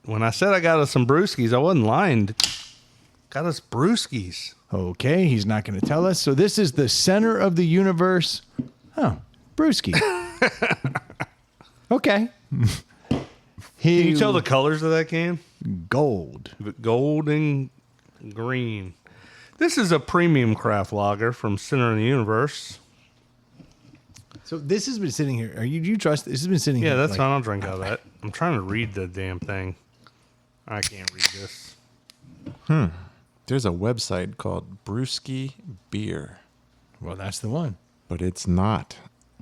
When I said I got us some brewskis, I wasn't lying. Got us brewskis. Okay, he's not gonna tell us. So this is the center of the universe. Oh, brewski. Okay. Can you tell the colors of that can? Gold. Gold and green. This is a premium craft lager from Center of the Universe. So this has been sitting here. Do you trust this has been sitting here? Yeah, that's fine. I'll drink out of that. I'm trying to read the damn thing. I can't read this. There's a website called Brewski Beer, Well, that's the one. but it's not.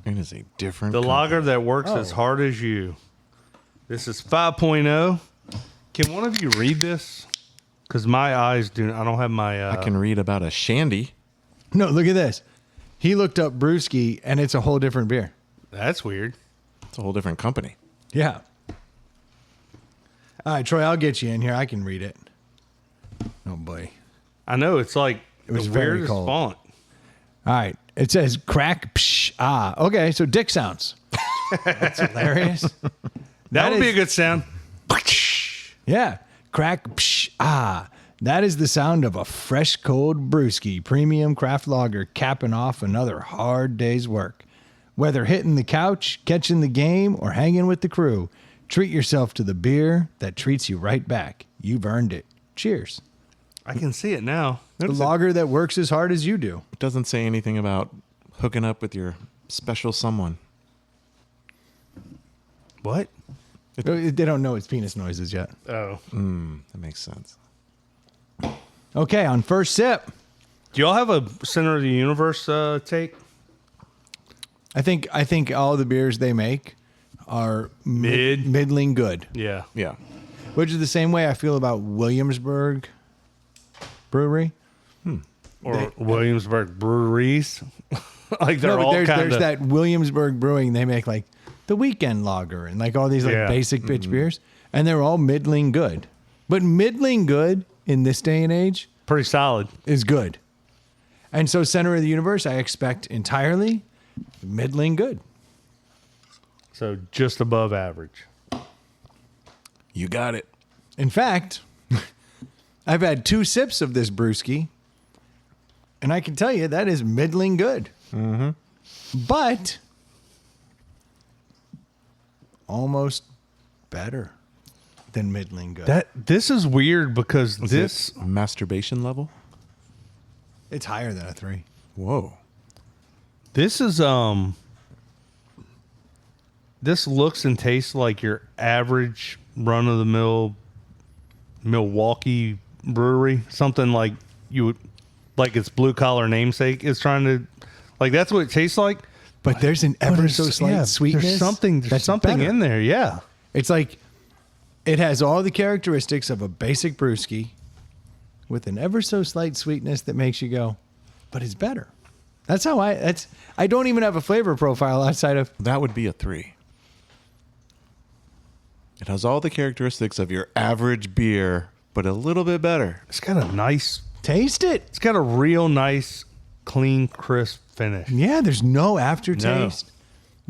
It is a different. The company. lager that works Oh. as hard as you. This is 5.0. Can one of you read this? Because my eyes do. I don't have my. I can read about a shandy. No, look at this. He looked up brewski, and it's a whole different beer. That's weird. It's a whole different company. Yeah. All right, Troy, I'll get you in here. I can read it. Oh boy. I know it's like It was the very weirdest cold. font. All right. It says crack psh ah. Okay, so dick sounds. That's hilarious. That would be is- a good sound. Yeah. Crack psh ah. That is the sound of a fresh cold brewski premium craft lager capping off another hard day's work. Whether hitting the couch, catching the game, or hanging with the crew, treat yourself to the beer that treats you right back. You've earned it. Cheers. I can see it now. The lager that works as hard as you do. It doesn't say anything about hooking up with your special someone. What? They don't know it's penis noises yet. Oh. That makes sense. Okay, on first sip, Do y'all have a Center of the Universe take? I think all the beers they make are Mid. middling good, Yeah. Yeah. which is the same way I feel about Williamsburg Brewery. Or Williamsburg Breweries. Like they're No, but all there's kind of. that Williamsburg Brewing. They make like the Weekend Lager and like all these like Yeah. basic bitch beers, and they're all middling good. But middling good in this day and age Pretty solid. is good. And so Center of the Universe, I expect entirely middling good. So just above average. You got it. In fact, I've had 2 sips of this brewski, and I can tell you that is middling good. Mm-hmm. But almost better than middling good. This is weird because Is this it masturbation level? It's higher than a 3. Whoa. this is this looks and tastes like your average run of the mill Milwaukee brewery. Something like you would like its blue collar namesake is trying to like that's what it tastes like. But there's an ever so slight sweetness. There's something that's better in there, yeah. It's like it has all the characteristics of a basic brewski with an ever so slight sweetness that makes you go, but it's better. That's how I don't even have a flavor profile outside of That would be a 3. It has all the characteristics of your average beer, but a little bit better. It's got a nice taste it. it's got a real nice, clean, crisp finish. Yeah, there's no aftertaste.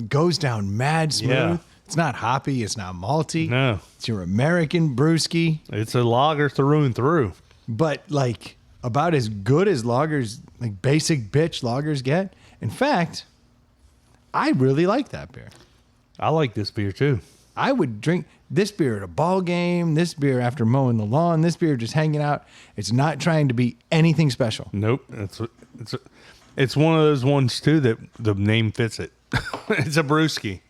Goes down mad smooth. Yeah. It's not hoppy. It's not malty. No. It's your American brewski, It's a lager through and through. but like about as good as lagers, like basic bitch lagers get. In fact, I really like that beer. I like this beer too. I would drink this beer at a ball game, this beer after mowing the lawn, this beer just hanging out. It's not trying to be anything special. Nope. It's one of those ones too that the name fits it. It's a brewski.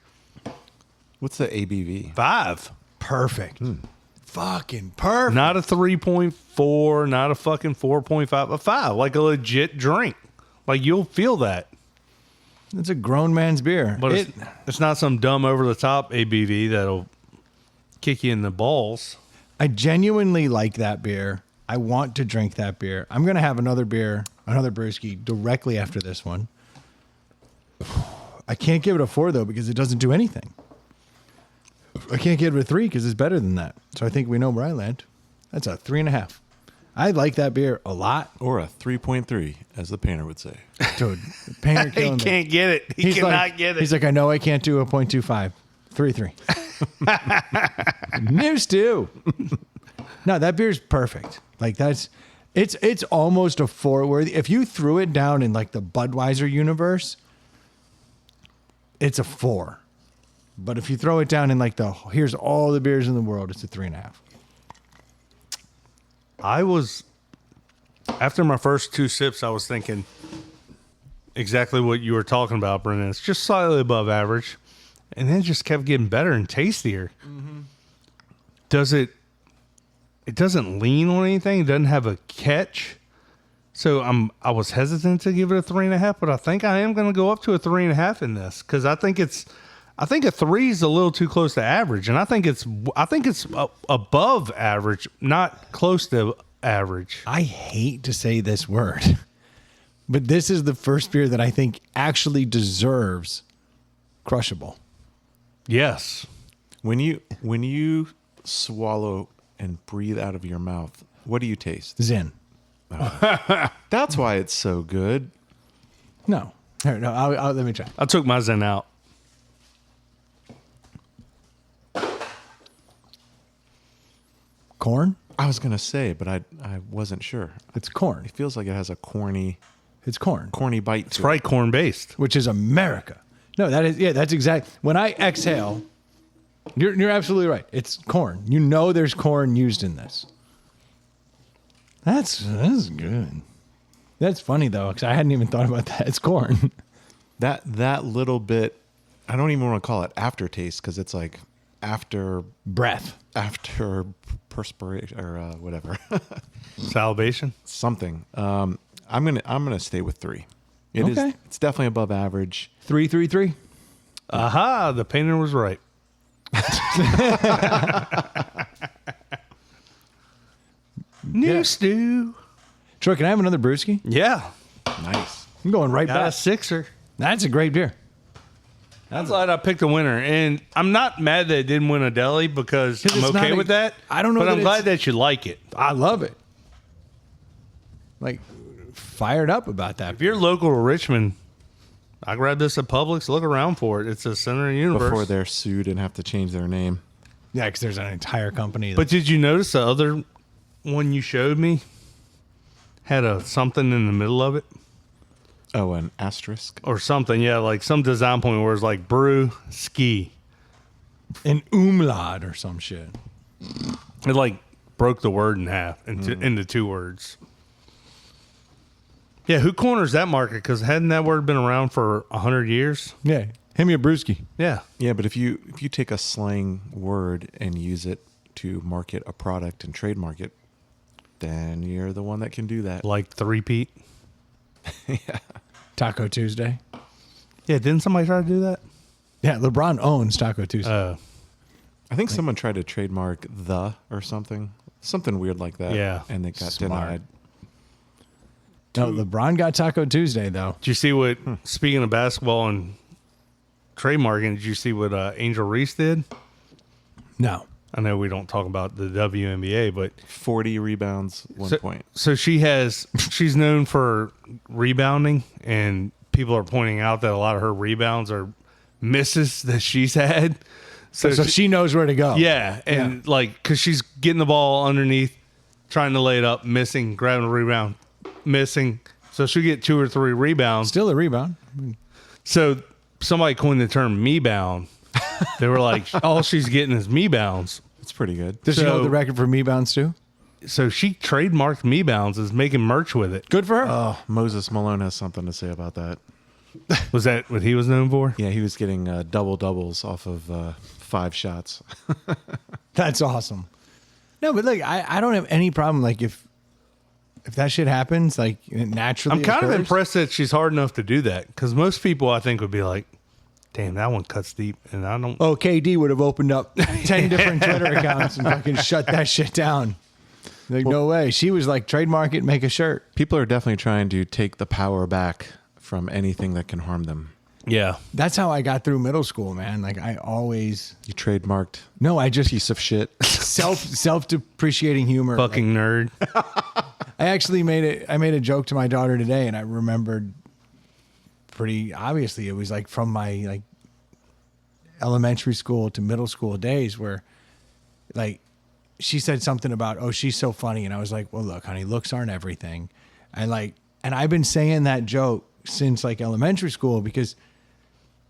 What's the ABV? 5. Perfect. Fucking perfect. Not a 3.4, not a fucking 4.5, a 5. Like a legit drink. Like you'll feel that. It's a grown man's beer. But it's not some dumb over the top ABV that'll kick you in the balls. I genuinely like that beer I want to drink that beer. I'm going to have another beer, another brewski directly after this one. I can't give it a 4 though because it doesn't do anything. I can't give it a 3 because it's better than that. So I think we know where I land. That's a 3.5. I like that beer a lot. Or a 3.3, as the painter would say. Dude, Painter He killing me. can't get it. He cannot get it. He's like, I know I can't do a 0.25. 3.3. News too. No, that beer's perfect. Like it's almost a 4 worthy. If you threw it down in like the Budweiser universe, it's a 4. But if you throw it down in like here's all the beers in the world, it's a 3.5. After my first 2 sips, I was thinking exactly what you were talking about, Brendan. It's just slightly above average. And then it just kept getting better and tastier. Mm-hmm. It doesn't lean on anything. It doesn't have a catch. So I was hesitant to give it a 3.5, but I think I am going to go up to a 3.5 in this because I think a 3 is a little too close to average, and I think it's above average, not close to average. I hate to say this word, but this is the first beer that I think actually deserves crushable. Yes. When you swallow and breathe out of your mouth, what do you taste? Zin. That's why it's so good. No. Here, no, let me try. I took my Zen out. Corn? I was gonna say, but I wasn't sure. It's corn. It feels like it has a corny It's corn, bite. It's right, corn based. which is America. No, that's exact. When I exhale, you're absolutely right. It's corn. You know there's corn used in this. That's good. That's funny though, because I hadn't even thought about that. It's corn. That little bit, I don't even want to call it aftertaste because it's like after Breath. perspiration or whatever. Salivation. Something. I'm gonna stay with 3. Okay. It's definitely above average. 3. Aha, the painter was right. New stew. Troy, can I have another brewski? Yeah. Nice. I'm going right Got a back. 6er. That's a great beer. I'm glad I picked a winner, and I'm not mad that it didn't win a deli because 'Cause I'm it's okay not with that. I don't know but that I'm glad it's- that you like it. I love it. Like, fired up about that. If you're local to Richmond, I grabbed this at Publix. Look around for it. It's a center of the universe. Before they're sued and have to change their name. Yeah, because there's an entire company. But did you notice the other one you showed me had a something in the middle of it Oh, an asterisk. or something? Yeah, like some design point where it's like brew ski. an umlaut or some shit. It like broke the word in half into 2 words. Yeah, who corners that market? Because hadn't that word been around for 100 years? Yeah, hand me a brewski. Yeah. Yeah, but if you take a slang word and use it to market a product and trademark it, then you're the one that can do that. Like 3-peat. Taco Tuesday. Yeah, didn't somebody try to do that? Yeah, LeBron owns Taco Tuesday. I think someone tried to trademark the or something weird like that. Yeah. And they got Smart. denied. No, LeBron got Taco Tuesday though. Did you see what, speaking of basketball and trademarking, did you see what Angel Reese did? No. I know we don't talk about the WNBA, but 40 rebounds, 1 point. So she's known for rebounding, and people are pointing out that a lot of her rebounds are misses that she's had. So she knows where to go. Yeah, and like, because she's getting the ball underneath, trying to lay it up, missing, grabbing a rebound, missing. So she'll get 2 or 3 rebounds. Still a rebound. So somebody coined the term me-bound. They were like, all she's getting is me-bounds. It's pretty good. Does she So- hold the record for me bounds too? So she trademarked me-bounds as making merch with it. Good for her. Oh, Moses Malone has something to say about that. Was that what he was known for? Yeah, he was getting doubles off of 5 shots. That's awesome. No, but like I don't have any problem. Like if that shit happens, like it naturally. I'm kind of occurs. impressed that she's hard enough to do that, because most people I think would be like, damn, that one cuts deep, and I don't. Oh, KD would have opened up 10 different Twitter accounts and fucking shut that shit down. Like, no way. She was like, trademark it, make a shirt. People are definitely trying to take the power back from anything that can harm them. Yeah. That's how I got through middle school, man. Like I always, You trademarked no, I just piece of shit. self-depreciating humor. Fucking nerd. I actually made a joke to my daughter today, and I remembered pretty obviously it was like from my like elementary school to middle school days where like she said something about, oh, she's so funny. And I was like, well, look, honey, looks aren't everything. And I've been saying that joke since like elementary school because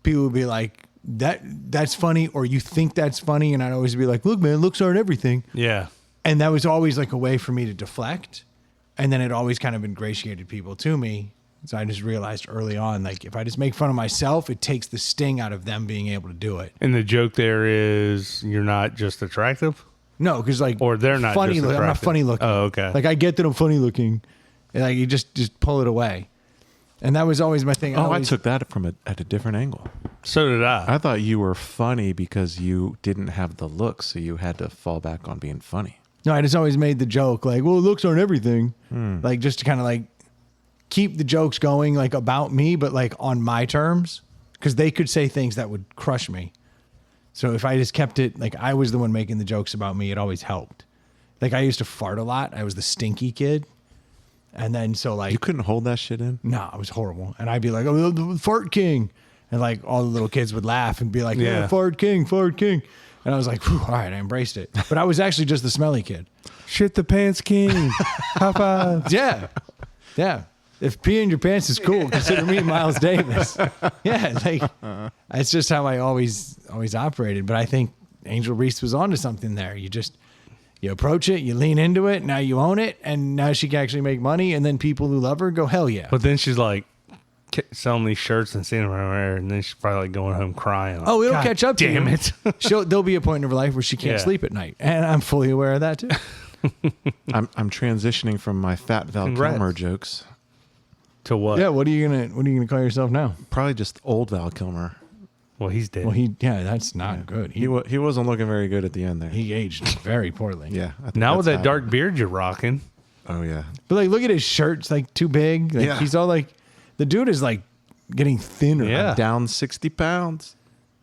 people would be like, that's funny, or you think that's funny. And I'd always be like, look, man, looks aren't everything. Yeah. And that was always like a way for me to deflect. And then it always kind of ingratiated people to me. So I just realized early on, like if I just make fun of myself, it takes the sting out of them being able to do it. And the joke there is you're not just attractive? No, because like, Or they're not funny. just I'm not attractive. funny looking. Oh, okay. Like I get that I'm funny looking, and like you just pull it away. And that was always my thing. I took that at a different angle. So did I. I thought you were funny because you didn't have the look, so you had to fall back on being funny. No, I just always made the joke like, well, looks aren't everything. Like just to kind of like keep the jokes going like about me, but like on my terms, because they could say things that would crush me. So if I just kept it like I was the one making the jokes about me, it always helped. Like I used to fart a lot. I was the stinky kid. And then so like You couldn't hold that shit in? no, it was horrible. And I'd be like, oh, the fart king. And like all the little kids would laugh and be like, yeah, fart king, fart king. And I was like, all right, I embraced it. But I was actually just the smelly kid. Shit the pants king. High five. Yeah. Yeah. If peeing your pants is cool, consider me Miles Davis. Yeah. Like that's just how I always operated. But I think Angel Reese was onto something there. You approach it, you lean into it, now you own it, and now she can actually make money, and then people who love her go, hell yeah. But then she's like selling these shirts and seeing them everywhere, and then she's probably like going home crying. Like, Oh, it'll God catch up to damn you. it. There'll be a point in her life where she can't Yeah. sleep at night, and I'm fully aware of that too. I'm transitioning from my fat Val Congrats. Kilmer jokes. To what? Yeah, what are you gonna call yourself now? Probably just old Val Kilmer. Well, he's dead. Well, that's not good. He wasn't looking very good at the end there. He aged very poorly. Yeah. I think now with that's that dark beard you're rocking. Oh, yeah. But like, look at his shirt's like too big. Like, Yeah. he's all like, the dude is like getting thinner. Yeah. Down 60 pounds.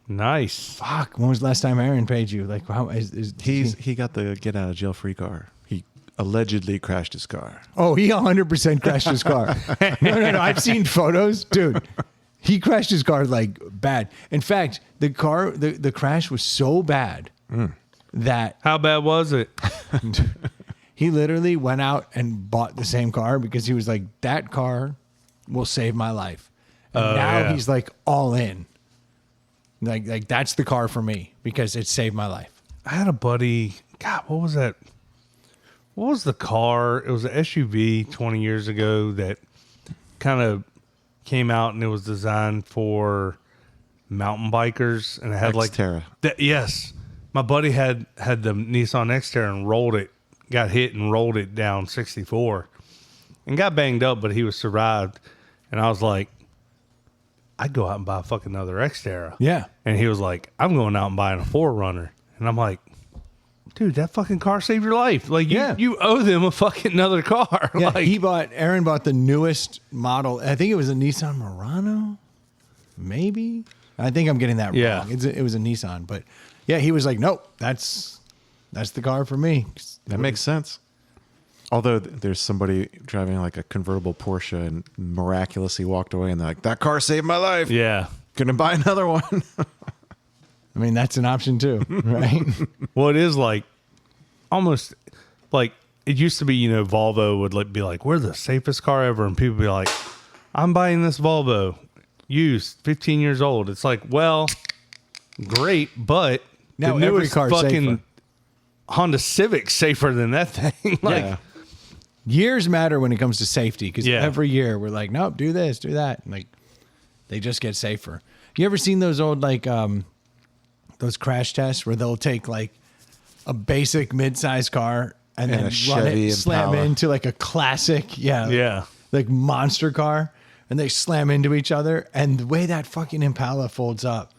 Nice. Fuck. When was the last time Aaron paid you? Like, how is He got the get out of jail free car. He allegedly crashed his car. Oh, he 100% crashed his car. No. I've seen photos, dude. He crashed his car like bad. In fact, the crash was so bad that How bad was it? he literally went out and bought the same car because he was like, that car will save my life. And now yeah. he's like all in. Like that's the car for me because it saved my life. I had a buddy. God, what was that? What was the car? It was an SUV 20 years ago that kind of came out and it was designed for mountain bikers, and it had Xterra. Yes, my buddy had the Nissan Xterra and rolled it, got hit and rolled it down 64, and got banged up, but he was survived. And I was like, I'd go out and buy a fucking another Xterra. Yeah. And he was like, I'm going out and buying a 4Runner. And I'm like, dude, that fucking car saved your life. Like, you owe them a fucking another car. Yeah, Like, Aaron bought the newest model. I think it was a Nissan Murano, maybe. I think I'm getting that Yeah. wrong. It was a Nissan, but yeah, he was like, nope, that's the car for me. That makes sense. Although there's somebody driving like a convertible Porsche and miraculously walked away and they're like, that car saved my life. yeah. Gonna buy another one. I mean, that's an option too, right? Well, it is like almost like it used to be, Volvo would be like, we're the safest car ever. And people be like, I'm buying this Volvo used 15 years old. It's like, well, great. But Now the every newest car's fucking safer. Honda Civic's safer than that thing. Like, Yeah. Years matter when it comes to safety because Yeah. every year we're like, nope, do this, do that. And like, they just get safer. You ever seen those old like those crash tests where they'll take like a basic mid-sized car and And then a run Chevy it, slam Impala. into like a classic, Yeah. like monster car, and they slam into each other. And the way that fucking Impala folds up,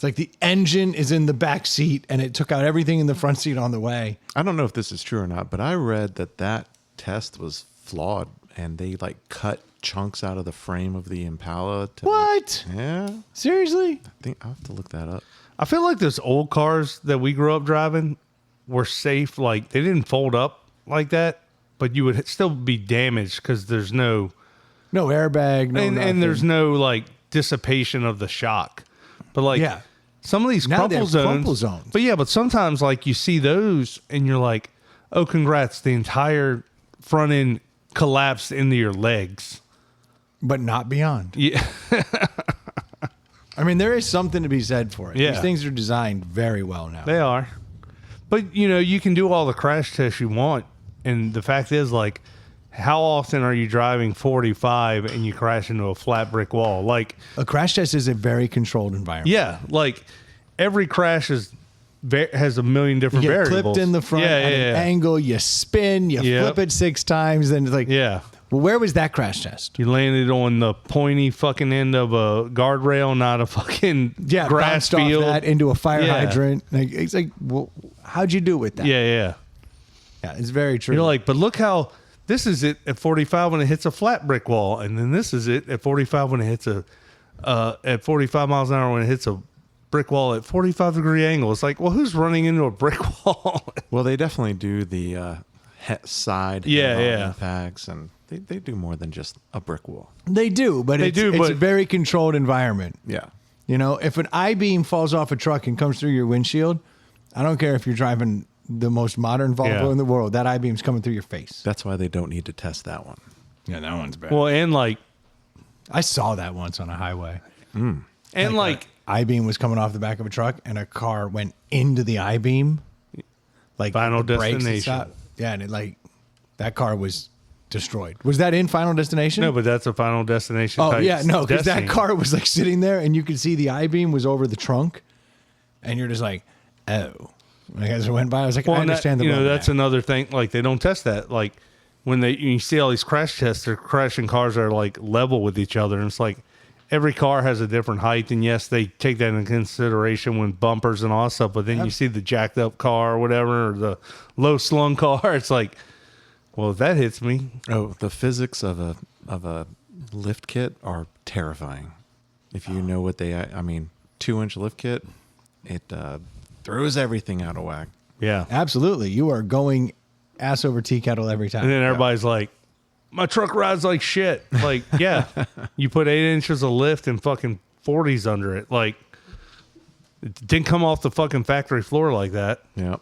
It's like the engine is in the back seat and it took out everything in the front seat on the way. I don't know if this is true or not, but I read that test was flawed and they like cut chunks out of the frame of the Impala. What? Yeah. Seriously? I think I'll have to look that up. I feel like those old cars that we grew up driving were safe. Like they didn't fold up like that, but you would still be damaged because there's no airbag, and there's no like dissipation of the shock. But like some of these Now they crumple have zones, crumple zones. But yeah, but sometimes like you see those and you're like, oh, congrats, the entire front end collapsed into your legs. but not beyond. Yeah. I mean, there is something to be said for it. Yeah. These things are designed very well now. They are. But, you know, you can do all the crash tests you want. And the fact is, like, how often are you driving 45 and you crash into a flat brick wall? Like, A crash test is a very controlled environment. yeah, like every crash has a million different You get variables. clipped in the front at an angle, you spin, you flip it 6 times, and it's like, Yeah. well, where was that crash test? You landed on the pointy fucking end of a guardrail, not a fucking Yeah, grass bounced field. off that into a fire Yeah. hydrant. Like, it's like, well, how'd you do with that? Yeah. Yeah, it's very true. You're like, but look how this is it at 45 when it hits a flat brick wall, and then this is it at 45 when it hits at 45 miles an hour when it hits a brick wall at 45-degree angle. It's like, well, who's running into a brick wall? Well, they definitely do the side impacts, and they do more than just a brick wall. they do, but it's a very controlled environment. Yeah. You know, if an I-beam falls off a truck and comes through your windshield, I don't care if you're driving the most modern Volvo in the world, that I-beam's coming through your face. That's why they don't need to test that one. Yeah, that one's bad. Well, and like, I saw that once on a highway. and like I-beam was coming off the back of a truck, and a car went into the I-beam. Like Final the brakes and Destination. stuff. Yeah, and it like that car was destroyed. Was that in Final Destination? no, but that's a Final Destination. Oh type yeah, no, because that scene. car was like sitting there, and you could see the I-beam was over the trunk, and you're just like, oh. Like as it went by, I was like, I understand that, the road that's now. another thing. Like they don't test that. Like when you see all these crash tests, they're crashing cars that are like level with each other, and it's like every car has a different height. And yes, they take that into consideration when bumpers and all that stuff. But then you see the jacked up car or whatever, or the low slung car. It's like, well, if that hits me, Oh, the physics of a lift kit are terrifying. If you know what 2-inch lift kit, it throws everything out of whack. yeah. Absolutely, you are going ass over tea kettle every time. And then everybody's like, my truck rides like shit. Like, yeah, you put 8 inches of lift and fucking 40s under it. Like, it didn't come off the fucking factory floor like that. Yeah.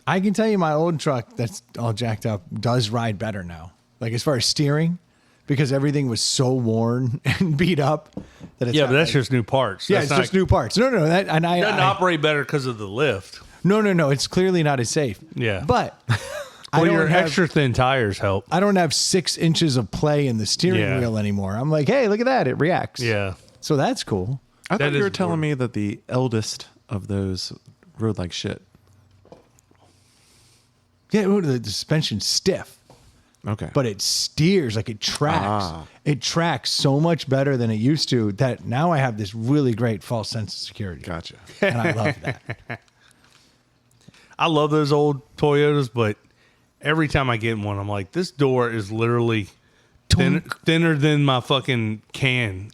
I can tell you, my old truck that's all jacked up does ride better now. Like as far as steering, because everything was so worn and beat up that it's Yeah, not but that's like- just new parts. yeah, That's it's just new parts. No, that and It doesn't I operate better because of the lift. no, it's clearly not as safe. Yeah. But I Well, don't your have, extra thin tires help. I don't have 6 inches of play in the steering Yeah. wheel anymore. I'm like, hey, look at that, it reacts. Yeah. So that's cool. I That thought you is were telling boring. me that the eldest of those rode like shit. Yeah, the suspension's stiff. Okay. But it steers, like it tracks. Ah. It tracks so much better than it used to that now I have this really great false sense of security. Gotcha. And I love that. I love those old Toyotas, but every time I get in one, I'm like, this door is literally thinner than my fucking can.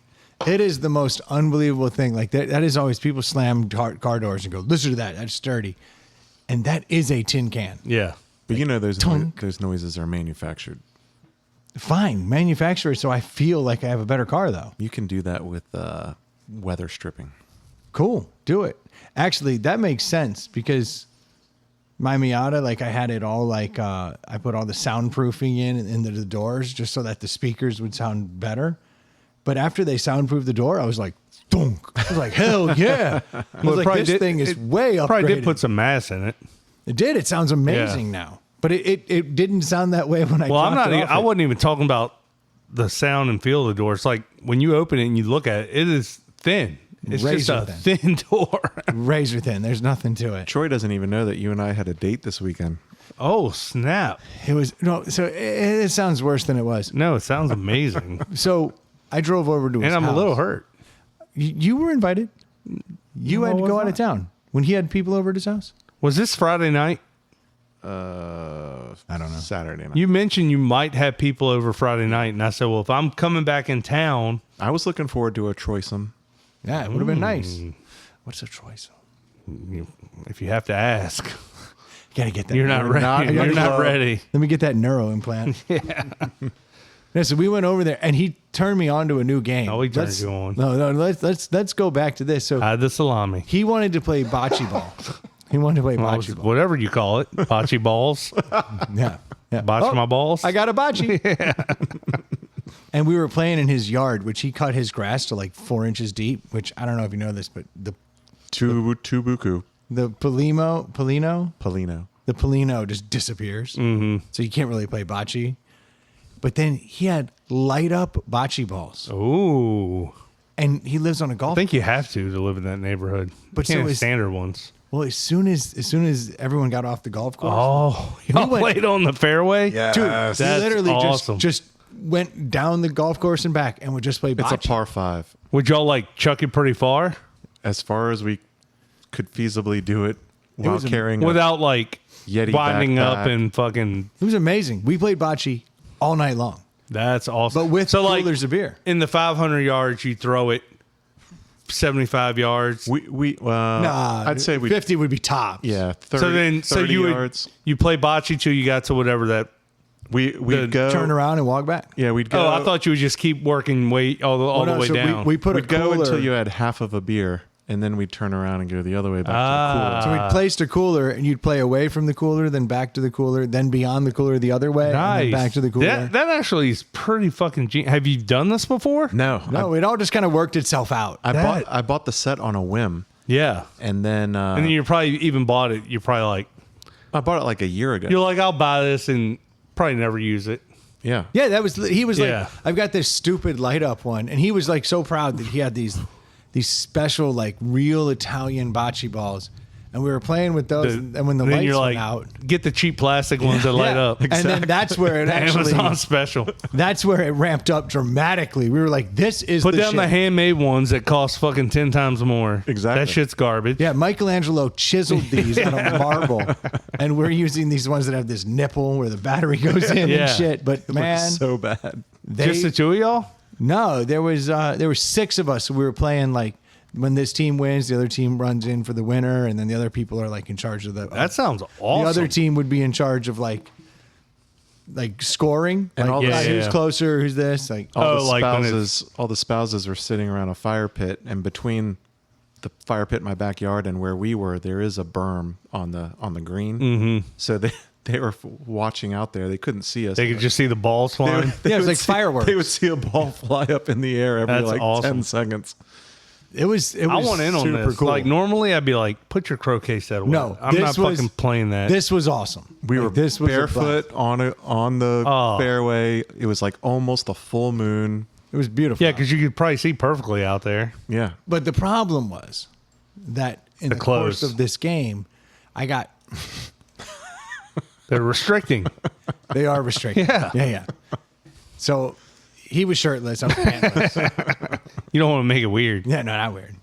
It is the most unbelievable thing. Like that is always people slam car doors and go, listen to that. That's sturdy. And that is a tin can. Yeah. But you know those Tunk. those noises are manufactured. Fine. Manufacturer, so I feel like I have a better car though. You can do that with weather stripping. Cool. Do it. Actually, that makes sense because my Miata, like I had it all like I put all the soundproofing into the doors just so that the speakers would sound better. But after they soundproofed the door, I was like, thunk. I was like, hell yeah. I was Well, it like, probably this thing is way upgraded. Probably did put some mass in it. It did. It sounds amazing now. But it didn't sound that way when I Well, I'm dropped not. it off I it. wasn't even talking about the sound and feel of the door. It's like when you open it and you look at it, it is thin. It's just Razor a thin door. razor thin. There's nothing to it. Troy doesn't even know that you and I had a date this weekend. Oh snap! It was no. So it sounds worse than it was. No, it sounds amazing, So I drove over to his and I'm a house. little hurt. You were invited. You had to What go was out of that? town when he had people over at his house. Was this Friday night? I don't know. Saturday night. You mentioned you might have people over Friday night, and I said, well, if I'm coming back in town, I was looking forward to a troisome. Yeah, it would have been nice. What's a choice? if you have to ask, Gotta get that. you're not ready. You're not ready. Let me get that neuro implant. Yeah, so we went over there, and he turned me on to a new game. Oh, he turned you on. No, let's go back to this. So Hide the salami. he wanted to play bocce ball. He wanted to play bocce ball. Whatever you call it. Bocce balls. Yeah, yeah. Botch my balls. I got a bocce. And we were playing in his yard, which he cut his grass to like 4 inches deep. Which I don't know if you know this, but the Tubuku. Polino, the Polino just disappears. Mm-hmm. So you can't really play bocce. But then he had light up bocce balls, Ooh. and he lives on a golf. I think you have to live in that neighborhood. But But can't so have is- standard ones. Well, as soon as everyone got off the golf course, Oh, y'all went- played on the fairway? dude, That's he literally awesome. just went down the golf course and back and would just play It's bocce. a par 5. Would y'all like chuck it pretty far As far as we could feasibly do it while was a- carrying a without like Yeti winding up backpack. and fucking? It was amazing. We played bocce all night long, That's awesome. but with so like coolers of beer. in the 500 yards, you throw it 75 yards. Nah, I'd say we 50 would be top. yeah 30, so 30 you yards. you play bocce till you got to whatever that. We'd the go Turn around and walk back. Yeah, we'd go. Oh, I thought you would just keep working all the way so down. We put we'd a go cooler. until you had half of a beer, and then we'd turn around and go the other way back to So the we placed a cooler, and you'd play away from the cooler, then back to the cooler, then beyond the cooler the other way, and nice. then back to the cooler. That actually is pretty fucking. Have you done this before? cooler. No, No, it all just kind of worked itself out. I bought the set on a whim, Yeah. and then And then you probably even bought it. You're probably like, I bought it like a year ago. you're like, I'll buy this and probably never use it. Yeah, Yeah, he was Yeah. like, I've got this stupid light up one, and he was like so proud that he had these special like real Italian bocce balls, and we were playing with those, and when the then lights you're went like, out, get the cheap plastic ones that light Yeah. up. and then that's where it actually Amazon special. that's where it ramped up dramatically. We were like, this is Put the down shit. the handmade ones that cost fucking 10 times more. Exactly. That shit's garbage. Yeah, Michelangelo chiseled these out of marble, and we're using these ones that have this nipple where the battery goes in Yeah. and shit. But man, so bad. Just the two of y'all? no, there were 6 of us. We were playing like when this team wins, the other team runs in for the winner, and then the other people are like in charge of the. That sounds awesome. The other team would be in charge of like scoring, And like all the- who's Yeah. closer, who's this, like Oh, like when All the spouses were sitting around a fire pit, and between the fire pit in my backyard and where we were, there is a berm on the green. Mm-hmm. So they were watching out there. They couldn't see us. They could just see the balls They flying. would- they Yeah, it was would like fireworks. They would see a ball fly up in the air every That's like awesome. 10 seconds. it was. I want in on super this. cool. Like normally I'd be like, put your croquet set away. No, I'm not this was- fucking playing that. This was awesome. We Like, were this was a barefoot on the Oh. fairway. It was like almost a full moon. It was beautiful. Yeah, because you could probably see perfectly out there. Yeah. But the problem was that in the clothes. course of this game, I got They're restricting. they are restricted. Yeah. yeah. So he was shirtless. I was pantless. You don't want to make it weird. Yeah, no, not weird.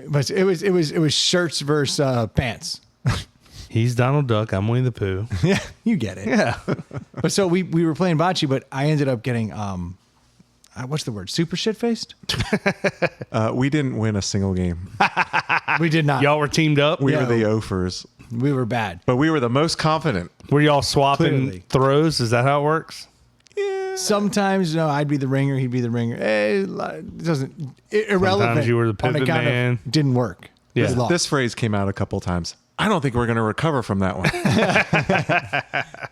But it was shirts versus pants. He's Donald Duck. I'm Winnie the Pooh. Yeah, you get it. Yeah. But so we were playing bocce, but I ended up getting what's the word? Super shit faced. We didn't win a single game. We did not. Y'all were teamed up. We Yeah. were the offers, We were bad. but we were the most confident. Were y'all swapping Clearly. throws? Is that how it works? Sometimes I'd be the ringer, he'd be the ringer. It doesn't irrelevant. Sometimes you were the on pivot account of man. didn't work. Yeah. We lost. This phrase came out a couple times. I don't think we're going to recover from that one.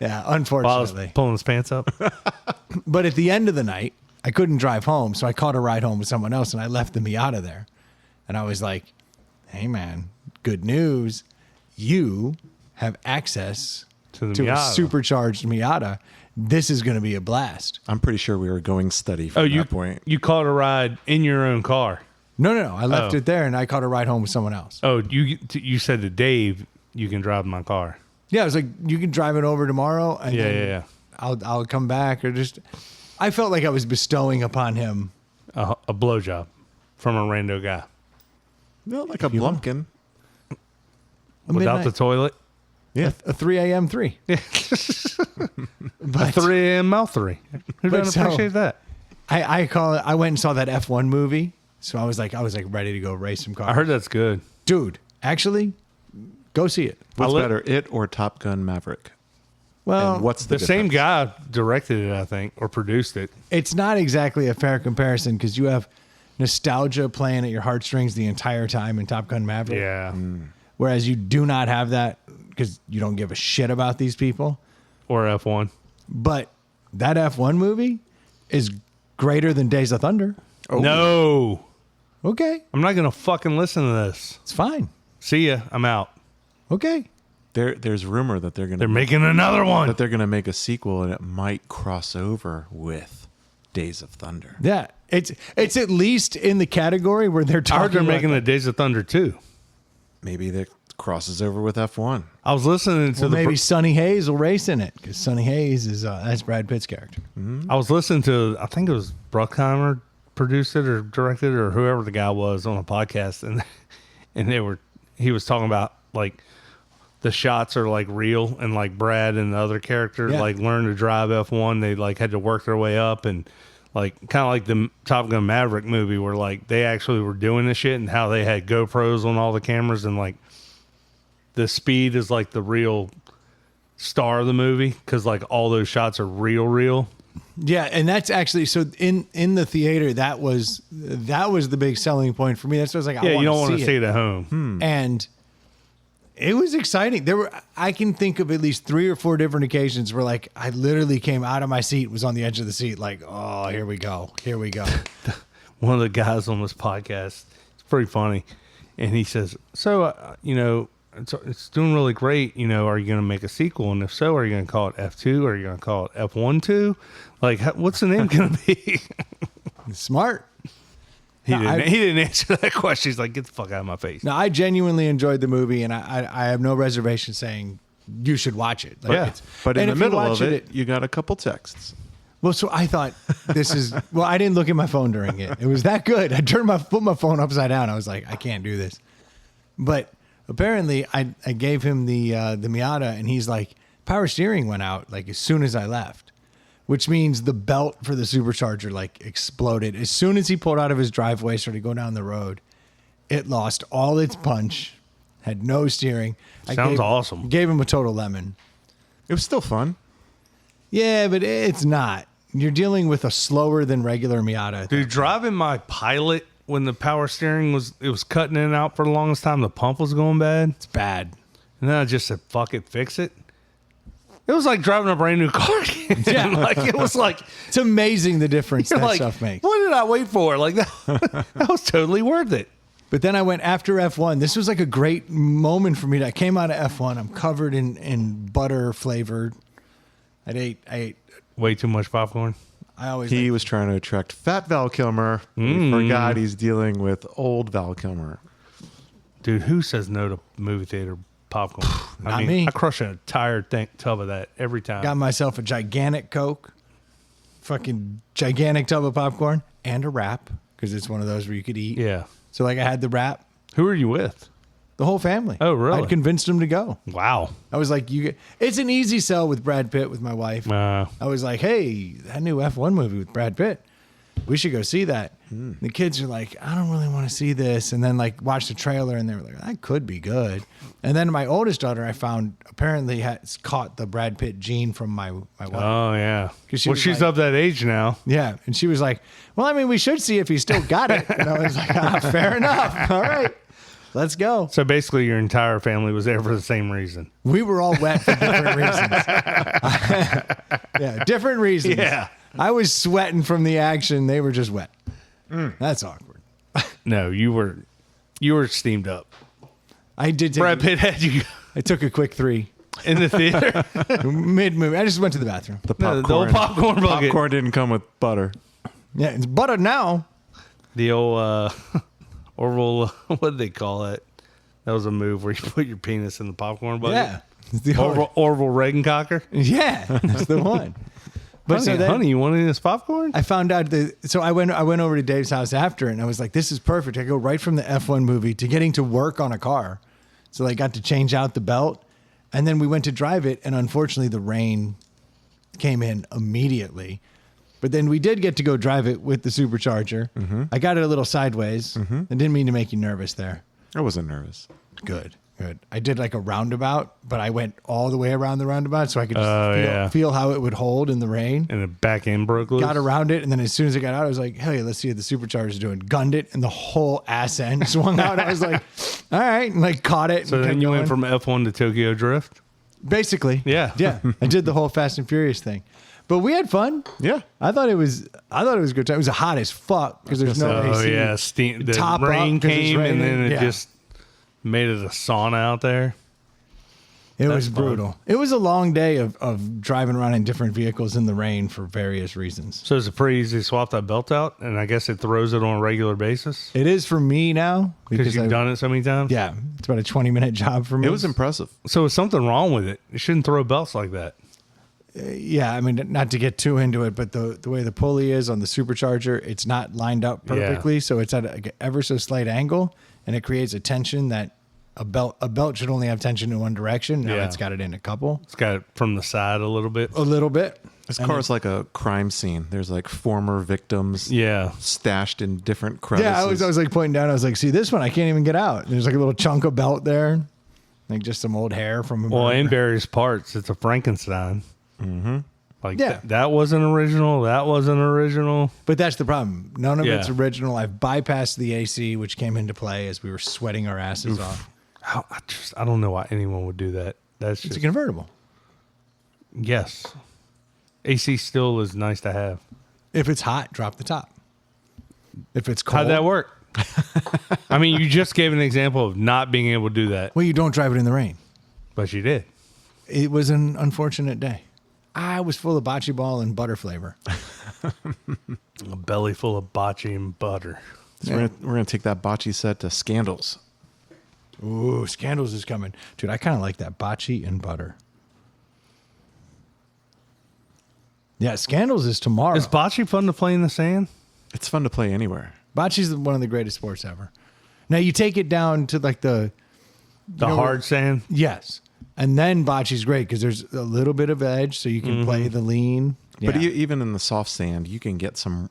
Yeah, While I was unfortunately. pulling his pants up. But at the end of the night, I couldn't drive home, so I caught a ride home with someone else, and I left the Miata there. And I was like, "Hey, man, good news! You have access To the to a Miata. supercharged Miata. This is going to be a blast." I'm pretty sure we were going steady from Oh, you that point. you caught a ride in your own car. No. I left Oh. it there, and I caught a ride home with someone else. Oh, you said to Dave, you can drive my car. Yeah, I was like, "You can drive it over tomorrow, and Yeah, then yeah, yeah. I'll come back." Or just, I felt like I was bestowing upon him. A blowjob from a rando guy. No, like a Blumpkin. Without the toilet. Yeah. A 3 a.m. 3. A 3 a.m. mouth 3. Who But doesn't appreciate that? I call it. I went and saw that F1 movie, so I was like ready to go race some cars. I heard that's good. Dude, actually, go see it. What's better, it or Top Gun Maverick? Well, And what's the The same difference? guy directed it, I think, or produced it. it's not exactly a fair comparison because you have nostalgia playing at your heartstrings the entire time in Top Gun Maverick. Yeah. Whereas you do not have that because you don't give a shit about these people. Or F1. But that F1 movie is greater than Days of Thunder. No. Okay, I'm not going to fucking listen to this. it's fine. See ya. I'm out. Okay. There's rumor that They're making another one. that they're going to make a sequel, and it might cross over with Days of Thunder. Yeah, it's at least in the category where they're I heard talking. they're about making a Days of Thunder 2. Maybe that crosses over with F1. I was listening to Well, the maybe Sonny Hayes will race in it because Sonny Hayes is that's Brad Pitt's character. I was listening to, I think it was Bruckheimer produced it or directed it or whoever the guy was on a podcast, and he was talking about like the shots are like real, and like Brad and the other character Yeah. like learned to drive F1. They like had to work their way up, and like kind of like the Top Gun Maverick movie where like they actually were doing this shit, and how they had GoPros on all the cameras, and like the speed is like the real star of the movie because like all those shots are real. Yeah, and that's actually so in the theater that was the big selling point for me. That's what I was like. Yeah, I you don't want want to to see it at home. And it was exciting. I can think of at least 3 or 4 different occasions where like I literally came out of my seat, was on the edge of the seat, like, oh, here we go. One of the guys on this podcast, it's pretty funny, and he says, so it's doing really great, are you going to make a sequel, and if so, are you going to call it F2, or are you going to call it F1-2? Like, what's the name going to be? Smart. He No, didn't answer that question. He's like, get the fuck out of my face. No, I genuinely enjoyed the movie, and I have no reservation saying you should watch it. Like, Yeah, but in and the if you middle watch of it, you got a couple texts. Well, so I thought this is I didn't look at my phone during it. It was that good. I put my phone upside down. I was like, I can't do this. But apparently, I gave him the Miata, and he's like, power steering went out like as soon as I left, which means the belt for the supercharger like exploded as soon as he pulled out of his driveway, started to go down the road. It lost all its punch, had no steering. Sounds awesome. Gave him a total lemon. It was still fun. Yeah, but it's not. You're dealing with a slower than regular Miata. Dude, driving my Pilot when the power steering was cutting in and out for the longest time, the pump was going bad. It's bad. And then I just said, fuck it, fix it. It was like driving a brand new car again. Yeah. Like, it was like, It's amazing the difference you're that like, stuff makes. what did I wait for? Like, that was totally worth it. But then I went after F1. This was like a great moment for me. I came out of F1. I'm covered in butter flavored. I ate. Way too much popcorn. I always. He was trying to attract fat Val Kilmer. He forgot he's dealing with old Val Kilmer. Dude, who says no to movie theater popcorn? Not me. I crush an entire tub of that every time. got myself a gigantic Coke, fucking gigantic tub of popcorn, and a wrap because it's one of those where you could eat. Yeah. So like I had the wrap. Who are you with? The whole family. Oh, really? I'd convinced them to go. Wow. I was like, it's an easy sell with Brad Pitt with my wife. I was like, hey, that new F1 movie with Brad Pitt, we should go see that. The kids are like, I don't really want to see this. And then like watch the trailer and they were like, that could be good. And then my oldest daughter, I found apparently has caught the Brad Pitt gene from my wife. Oh, yeah. 'Cause she Well, was she's like- of that age now. Yeah. And she was like, well, I mean, we should see if he still got it. And I was like, fair enough. All right, let's go. So basically, your entire family was there for the same reason. We were all wet for different reasons. Yeah, different reasons. Yeah. I was sweating from the action. They were just wet. That's awkward. No, you were steamed up. I did take Brad Pitt had you I took a quick 3 in the theater. mid movie. I just went to the bathroom. The No, popcorn, the old popcorn bucket. popcorn didn't come with butter. Yeah, it's buttered now. The old Orville, what did they call it? That was a move where you put your penis in the popcorn bucket. Yeah. It's the Orville Reagancocker. Yeah, that's the one. But honey, you want any of this popcorn? I found out that, so I went over to Dave's house after, and I was like, this is perfect. I go right from the F1 movie to getting to work on a car. So I got to change out the belt, and then we went to drive it, and unfortunately the rain came in immediately. But then we did get to go drive it with the supercharger. Mm-hmm. I got it a little sideways. Mm-hmm. I didn't mean to make you nervous there. I wasn't nervous. Good. I did like a roundabout, but I went all the way around the roundabout so I could just feel how it would hold in the rain. And the back end broke loose. Got around it, and then as soon as I got out, I was like, hell yeah, let's see what the supercharger's doing. Gunned it, and the whole ass end swung out. I was like, all right, and like caught it. So then you went from F1 to Tokyo Drift? Basically. Yeah. Yeah. I did the whole Fast and Furious thing. But we had fun. Yeah. I thought it was a good time. It was hot as fuck because there's no AC. Oh, yeah. Steam. The Top rain up 'cause it's came, and then raining. it just made it a sauna out there. It That's was fun. brutal. It was a long day of driving around in different vehicles in the rain for various reasons. So it's pretty easy to swap that belt out, and I guess it throws it on a regular basis It is for me now because you've done it so many times? Yeah, it's about a 20-minute job for me. It was impressive. So is something wrong with it? You shouldn't throw belts like that. Yeah, I mean, not to get too into it, but the way the pulley is on the supercharger, it's not lined up perfectly, so it's at an ever so slight angle, and it creates a tension that a belt should only have tension in one direction. Now it's got it in a couple. It's got it from the side a little bit. A little bit. This car is like a crime scene. There's like former victims Yeah. stashed in different crevices. Yeah, I was like pointing down. I was like, see, this one, I can't even get out. And there's like a little chunk of belt there, like just some old hair from a Well, burger. in various parts, it's a Frankenstein. Mm-hmm. Like Yeah. that wasn't original. That wasn't original. But that's the problem. None of Yeah. it's original. I've bypassed the AC, which came into play as we were sweating our asses off. I don't know why anyone would do that. That's It's just a convertible. yes. AC still is nice to have. If it's hot, drop the top. If it's cold, How'd that work? I mean, you just gave an example of not being able to do that, well, you don't drive it in the rain. but you did. It was an unfortunate day. I was full of bocce ball and butter flavor. A belly full of bocce and butter. So we're gonna take that bocce set to Scandals. Ooh, Scandals is coming. Dude, I kind of like that bocce and butter. Yeah, Scandals is tomorrow. Is bocce fun to play in the sand? It's fun to play anywhere. Bocce's one of the greatest sports ever. Now, you take it down to like the Hard sand? Yes. And then bocce's great because there's a little bit of edge, so you can play the lean. But Yeah. even in the soft sand, you can get some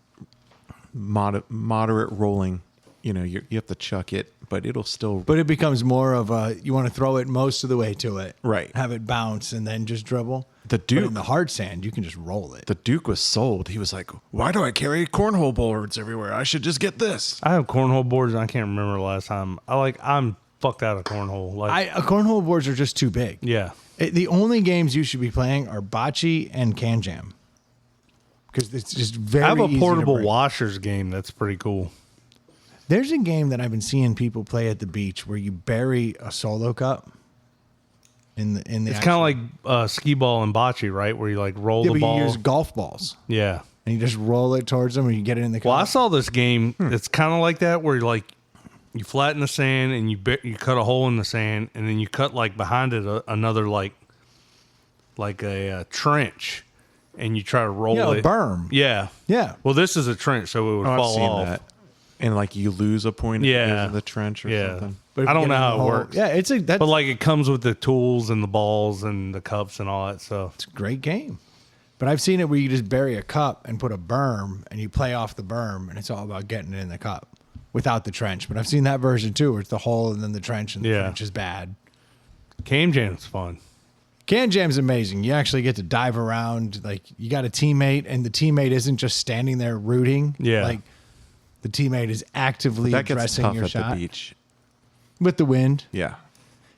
moderate rolling. You know, you have to chuck it, but it'll still. But it becomes more of a, you want to throw it most of the way to it. Right. Have it bounce and then just dribble. The But Duke, in the hard sand, you can just roll it. the Duke was sold. He was like, "Why do I carry cornhole boards everywhere? I should just get this." I have cornhole boards, and I can't remember the last time. I'm fucked out of cornhole. Like, Cornhole boards are just too big. yeah. The only games you should be playing are bocce and can jam. Because it's just very I have a easy to portable break. washers game that's pretty cool. There's a game that I've been seeing people play at the beach where you bury a solo cup in the It's kind of like skee ball and bocce, right? Where you like roll the you ball. use golf balls Yeah. and you just roll it towards them, or you get it in the cup. Well, I saw this game that's kind of like that, where you like you flatten the sand and you cut a hole in the sand, and then you cut like behind it another like a trench, and you try to roll a it. berm. Yeah. Yeah. Well, this is a trench, so it would Oh, I've fall seen off. that. And like you lose a point Yeah. in the trench or Yeah. something. But if I you don't get know in the how it hole- works. Yeah, that's But like it comes with the tools and the balls and the cups and all that stuff. a great game. But I've seen it where you just bury a cup and put a berm and you play off the berm, and it's all about getting it in the cup without the trench. But I've seen that version too, where it's the hole and then the trench, and the Yeah. trench is bad. Cam jam's fun. Can jam's amazing. You actually get to dive around. Like, you got a teammate, and the teammate isn't just standing there rooting. Yeah. Like, the teammate is actively That gets addressing tough your at shot the beach. with the wind. Yeah.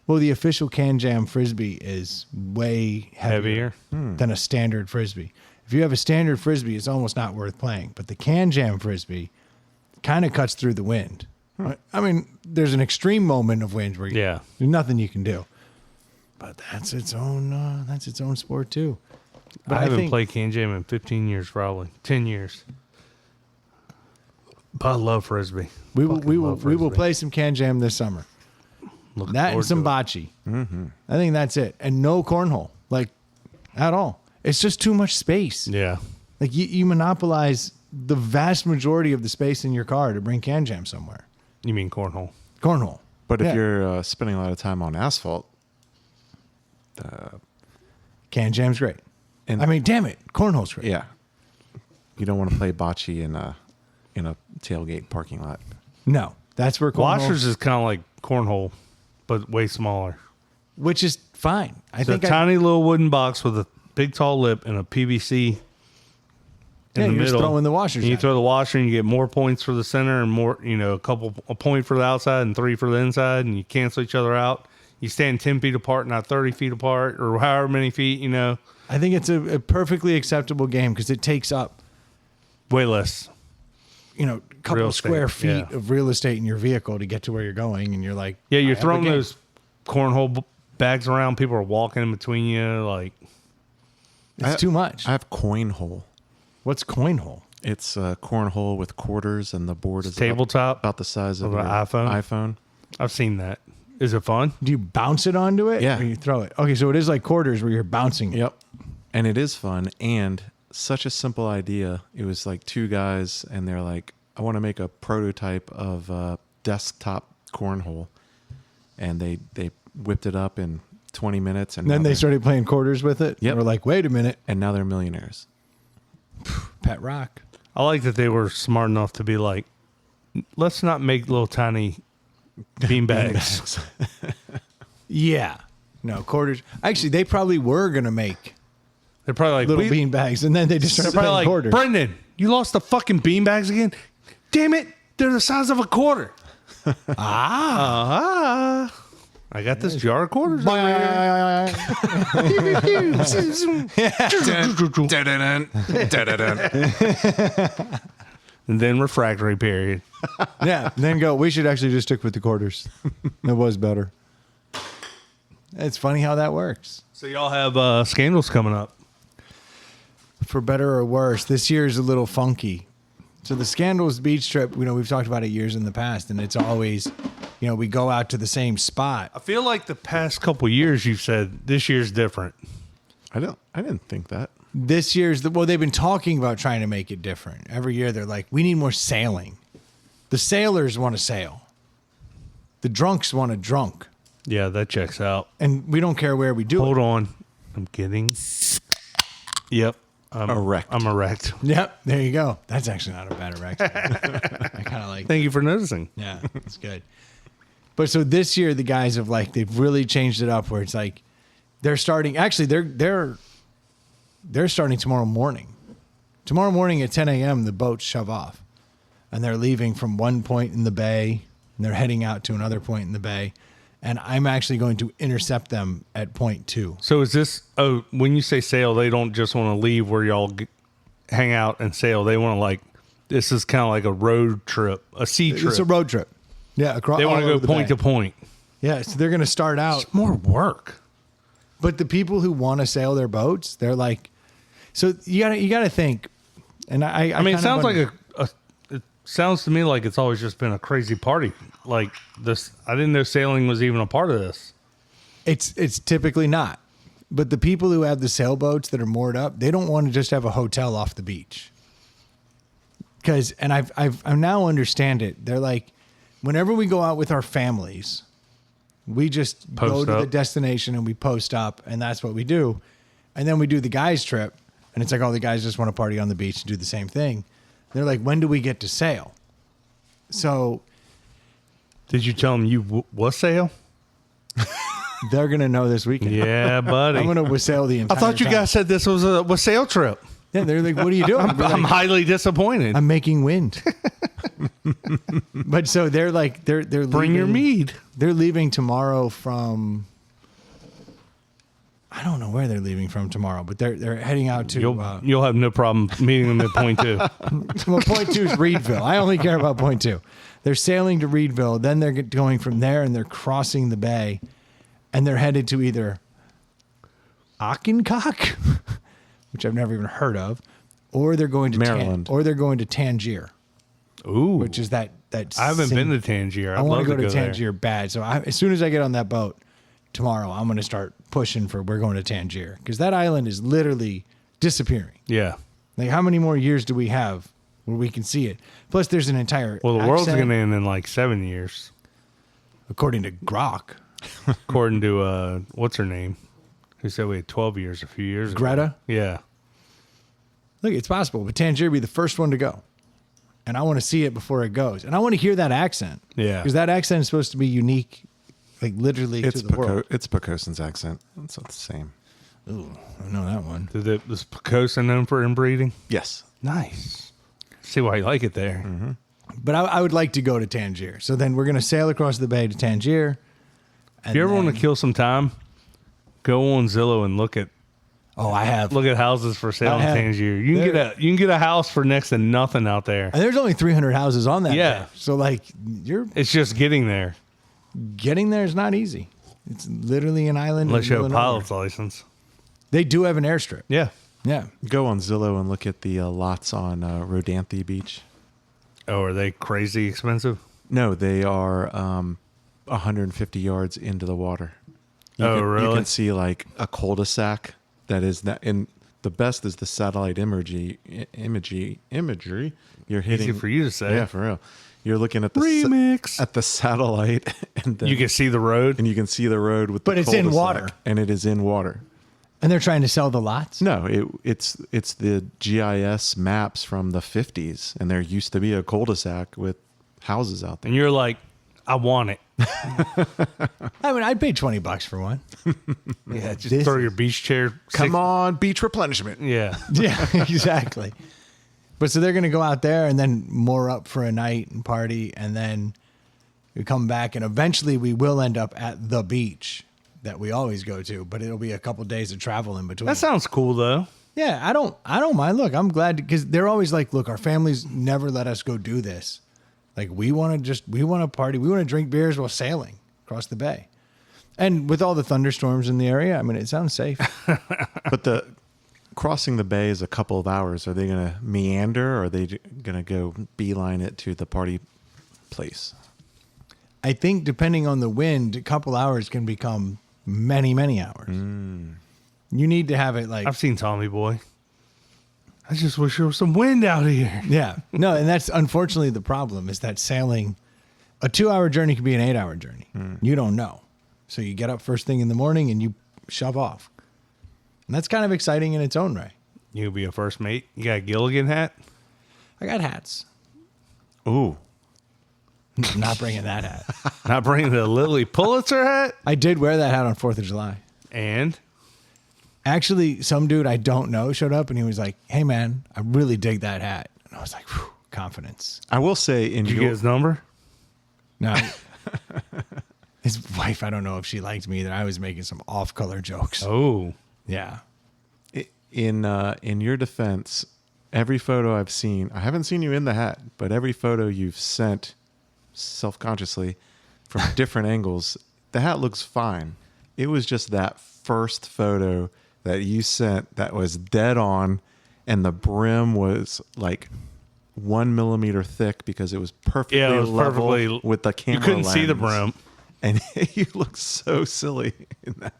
Well, the official can jam frisbee is way heavier, than a standard frisbee. If you have a standard frisbee, it's almost not worth playing. But the can jam frisbee kind of cuts through the wind. I mean, there's an extreme moment of wind where Yeah. there's nothing you can do. But that's its own sport too. But I haven't played can jam in 15 years, probably 10 years. But I love frisbee. We will Fucking love we will Frisbee. play some can jam this summer. Looking That and forward some to it. bocce. I think that's it. And no cornhole, like, at all. It's just too much space. Yeah. Like you monopolize the vast majority of the space in your car to bring Can Jam somewhere. You mean cornhole? Cornhole. But Yeah. if you're spending a lot of time on asphalt, Can Jam's great. And- I mean, damn it, cornhole's great. yeah, you don't want to play bocce in a tailgate parking lot. No, that's where cornhole, Washers is kind of like cornhole, but way smaller. which is fine. I It's a think tiny little wooden box with a big tall lip and a PVC in the you're just middle. throwing the washers And you at throw the washer and you get more points for the center and more, a point for the outside and 3 for the inside, and you cancel each other out. You stand 10 feet apart, not 30 feet apart, or however many feet, I think it's a perfectly acceptable game because it takes up, way less. a couple Real of square estate, feet yeah. of real estate in your vehicle to get to where you're going, and you're like, Yeah, I you're have a throwing game. those cornhole bags around. People are walking in between you. Like, It's too much. I have coin hole. What's coin hole? It's a cornhole with quarters, and the board is tabletop about the size of of your an iPhone? iPhone. I've seen that. Is it fun? Do you bounce it onto it? Yeah. Or you throw it? Okay, so it is like quarters where you're bouncing it. Yep. And it is fun and such a simple idea. It was like 2 guys, and they're like, I want to make a prototype of desktop cornhole. And they whipped it up in 20 minutes. And And then now they they're- started playing quarters with it. Yep. We're like, wait a minute, And now they're millionaires. pet rock. I like that they were smart enough to be like, let's not make little tiny bean bags. Yeah. No, quarters. Actually, they probably were going to make They're probably like, little bean bags, and then they just they're started probably playing like, quarters. Brendan, you lost the fucking bean bags again? Damn it. They're the size of a quarter. I got this jar of quarters over here. And then refractory period. Yeah, and then go, we should actually just stick with the quarters. It was better. It's funny how that works. So y'all have scandals coming up. For better or worse, this year is a little funky. So the Scandals beach trip, we've talked about it years in the past, and it's always, we go out to the same spot. I feel like the past couple years you've said this year's different. I didn't think that. This year's, they've been talking about trying to make it different. Every year they're like, we need more sailing. The sailors want to sail. The drunks want to drunk. Yeah, that checks out. And we don't care where we do Hold it. on. I'm getting. Yep. I'm Erect. I'm erect. Yep, there you go. That's actually not a bad erection. I kind of like that. Thank you for noticing. Yeah, it's good. But so this year, the guys have they've really changed it up where it's like they're starting. Actually, they're starting tomorrow morning. Tomorrow morning at 10 a.m., the boats shove off, and they're leaving from one point in the bay, and they're heading out to another point in the bay. And I'm actually going to intercept them at point 2. So is this? Oh, when you say sail, they don't just want to leave where y'all hang out and sail. They want to this is kind of like a road trip, a sea trip. It's a road trip. Yeah, across. They want to go point to point. Yeah, so they're going to start out. It's more work. But the people who want to sail their boats, they're like, so you gotta think. And I mean, it kind sounds of like it sounds to me like it's always just been a crazy party. Like this, I didn't know sailing was even a part of this. it's typically not. But the people who have the sailboats that are moored up, they don't want to just have a hotel off the beach. Because, and I now understand it. They're like, whenever we go out with our families, we just go Post to the up. destination and we post up, and that's what we do. And then we do the guys trip, and it's like all the guys just want to party on the beach and do the same thing. They're like, when do we get to sail? So Did you tell them you was sail? they're gonna know this weekend. Yeah, buddy. I'm gonna wassail the I entire thought you time. guys said this was a sail trip. Yeah, they're like, what are you doing? We're I'm like, highly disappointed. I'm making wind. But so they're like they're Bring your leaving- mead. They're leaving tomorrow from. I don't know where they're leaving from tomorrow, but they're heading out to. You'll have no problem meeting them at point 2. Well, point 2 is Reedville. I only care about point 2. They're sailing to Reedville, then they're going from there, and they're crossing the bay, and they're headed to either Ockencock, which I've never even heard of, or they're going to Maryland. or they're going to Tangier, Ooh, which is that I haven't been to Tangier. I I'd want love to go to there. Tangier bad. So as soon as I get on that boat tomorrow, I'm going to start pushing for we're going to Tangier because that island is literally disappearing. Yeah. Like, how many more years do we have where we can see it? Plus, there's an entire Well, the world's accent, going to end in like 7 years, according to Grok. according to what's her name, who said we had 12 years a few years ago. Greta? Yeah. Look, it's possible, but Tangier will be the first one to go. And I want to see it before it goes. And I want to hear that accent. Yeah. Because that accent is supposed to be unique, like literally to the world. It's Pocosin's accent. It's not the same. Ooh, I know that one. Was Pocosin known for inbreeding? Yes. Nice. See why you like it there. Mm-hmm. But I would like to go to Tangier. So then we're going to sail across the bay to Tangier. If you ever want to kill some time, go on Zillow and look at houses for sale in Tangier. You can get a house for next to nothing out there. And there's only 300 houses on that. Yeah. Bay. So like It's just getting there. Getting there is not easy. It's literally an island. Unless you have a in the middle of pilot's license. nowhere. They do have an airstrip. Yeah. Yeah. Go on Zillow and look at the lots on Rodanthe Beach. Oh, are they crazy expensive? No, they are 150 yards into the water. Really? You can see like a cul-de-sac that is that, and the best is the satellite imagery. You're hitting. Easy for you to say. Yeah, for real. You're looking at the Remix. at the satellite, and then, You can see the road. and you can see the road with. But the it's in cul-de-sac, water. and it is in water. And they're trying to sell the lots? No, it's the GIS maps from the 50s, and there used to be a cul-de-sac with houses out there. And you're like, I want it. I mean, I'd pay $20 for one. Yeah, just This throw your beach chair. Come on, beach replenishment. Yeah. Yeah, exactly. But so they're going to go out there and then moor up for a night and party, and then we come back, and eventually we will end up at the beach that we always go to, but it'll be a couple days of travel in between. That sounds cool, though. Yeah, I don't mind. Look, I'm glad because they're always like, look, our families never let us go do this. Like we want to party, we want to drink beers while sailing across the bay. And with all the thunderstorms in the area, I mean, it sounds safe. But the crossing the bay is a couple of hours. Are they going to meander, or are they going to go beeline it to the party place? I think depending on the wind, a couple hours can become many, many hours. You need to have it like I've seen Tommy Boy. I just wish there was some wind out here. yeah. No, and that's unfortunately the problem is that sailing, a 2-hour journey could be an 8-hour journey. You don't know. So you get up first thing in the morning and you shove off. And that's kind of exciting in its own way. You could be a first mate. You got a Gilligan hat? I got hats. Ooh. I'm not bringing that hat. Not bringing the Lily Pulitzer hat? I did wear that hat on 4th of July. And? Actually, some dude I don't know showed up and he was like, hey, man, I really dig that hat. And I was like, whew, confidence. I will say in Did you get his number? No. His wife, I don't know if she liked me either. I was making some off-color jokes. Oh. Yeah. in your defense, every photo I've seen, I haven't seen you in the hat, but every photo you've sent self-consciously from different angles, the hat looks fine. It was just that first photo that you sent that was dead on, and the brim was like 1 millimeter thick because it was perfectly level perfectly with the camera. You couldn't see the lens. brim. And you look so silly in that.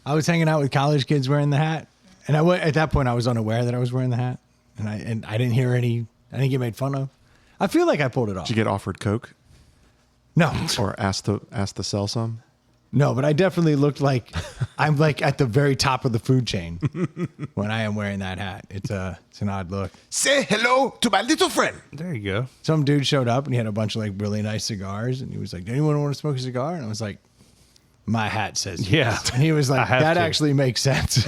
I was hanging out with college kids wearing the hat, and at that point I was unaware that I was wearing the hat, and I didn't hear any. I didn't get made fun of. I feel like I pulled it off. Did you get offered Coke No, or asked to sell some? no, but I definitely looked like I'm like at the very top of the food chain when I am wearing that hat. It's an odd look. Say hello to my little friend. There you go. Some dude showed up and he had a bunch of like really nice cigars, and he was like, "Does anyone want to smoke a cigar?" And I was like, "My hat says yes." And he was like, I have "That to." actually makes sense."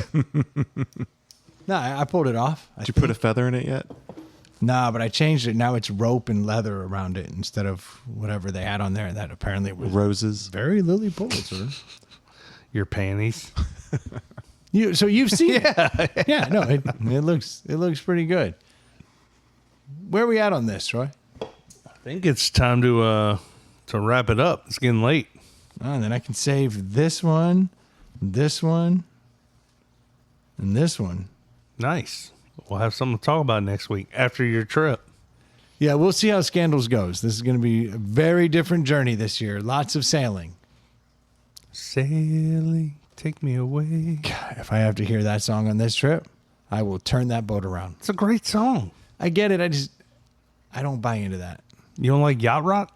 No, I pulled it off. Did you put a feather in it yet? Nah, but I changed it. Now it's rope and leather around it instead of whatever they had on there. That apparently was Roses. very Lily Pulitzer. Your panties. So you've seen it. Yeah, no, it looks pretty good. Where are we at on this, Troy? I think it's time to wrap it up. It's getting late. Oh, and then I can save this one, and this one. Nice. We'll have something to talk about next week after your trip. Yeah, we'll see how Scandals goes. This is going to be a very different journey this year. Lots of sailing. Sailing Take me away. If I have to hear that song on this trip, I will turn that boat around. It's a great song. I get it. I don't buy into that. You don't like yacht rock?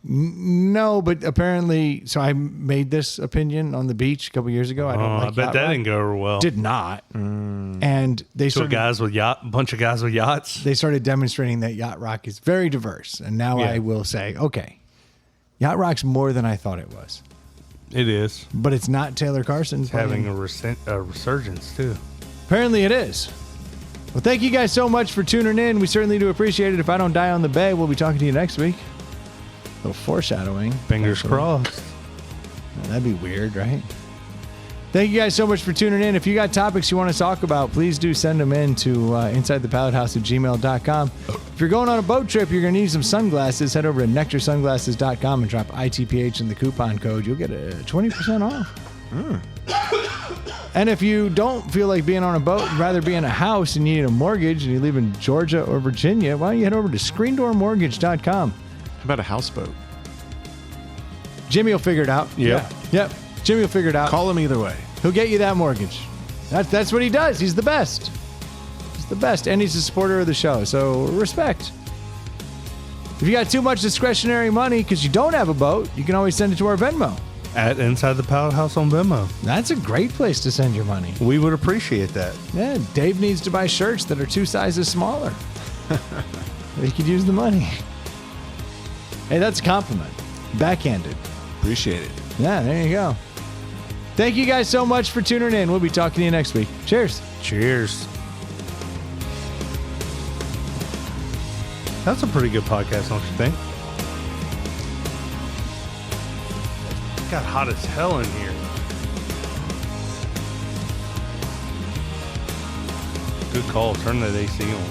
No, but apparently, so I made this opinion on the beach a couple years ago. I don't like I bet yacht that rock. didn't go over well. Did not. And they So started, bunch of guys with yachts. they started demonstrating that yacht rock is very diverse. And now Yeah. I will say, okay, yacht rock's more than I thought it was. It is But it's not Taylor Carson's having a resurgence too. Apparently it is. Well, thank you guys so much for tuning in. We certainly do appreciate it. If I don't die on the bay, we'll be talking to you next week. A little foreshadowing. Fingers Actually. crossed. That'd be weird, right? Thank you guys so much for tuning in. If you got topics you want to talk about, please do send them in to insidethepallethouse@gmail.com. If you're going on a boat trip, you're going to need some sunglasses. Head over to nectarsunglasses.com and drop ITPH in the coupon code. You'll get a 20% off. And if you don't feel like being on a boat, rather be in a house and you need a mortgage and you live in Georgia or Virginia, why don't you head over to screendoormortgage.com. How about a houseboat? Jimmy will figure it out. Yep. Yep. Jimmy will figure it out. Call him either way. He'll get you that mortgage. That's what he does. He's the best. He's the best. And he's a supporter of the show. So respect. If you got too much discretionary money because you don't have a boat, you can always send it to our Venmo. At Inside the Pallet House on Venmo. That's a great place to send your money. We would appreciate that. Yeah, Dave needs to buy shirts that are 2 sizes smaller. He could use the money. Hey, that's a compliment. Backhanded. Appreciate it. Yeah, there you go. Thank you guys so much for tuning in. We'll be talking to you next week. Cheers. Cheers. That's a pretty good podcast, don't you think? It got hot as hell in here. Good call. Turn that AC on.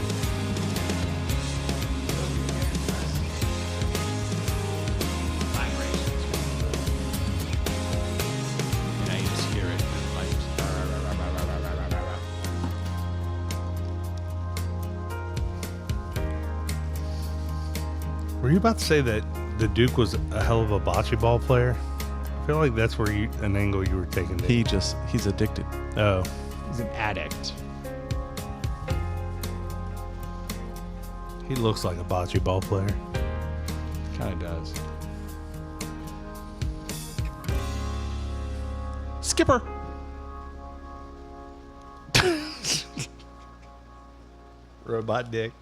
Were you about to say that the Duke was a hell of a bocce ball player? I feel like that's where an angle you were taking. He's addicted. Oh, He's an addict. he looks like a bocce ball player. Kind of does. Skipper. Robot dick.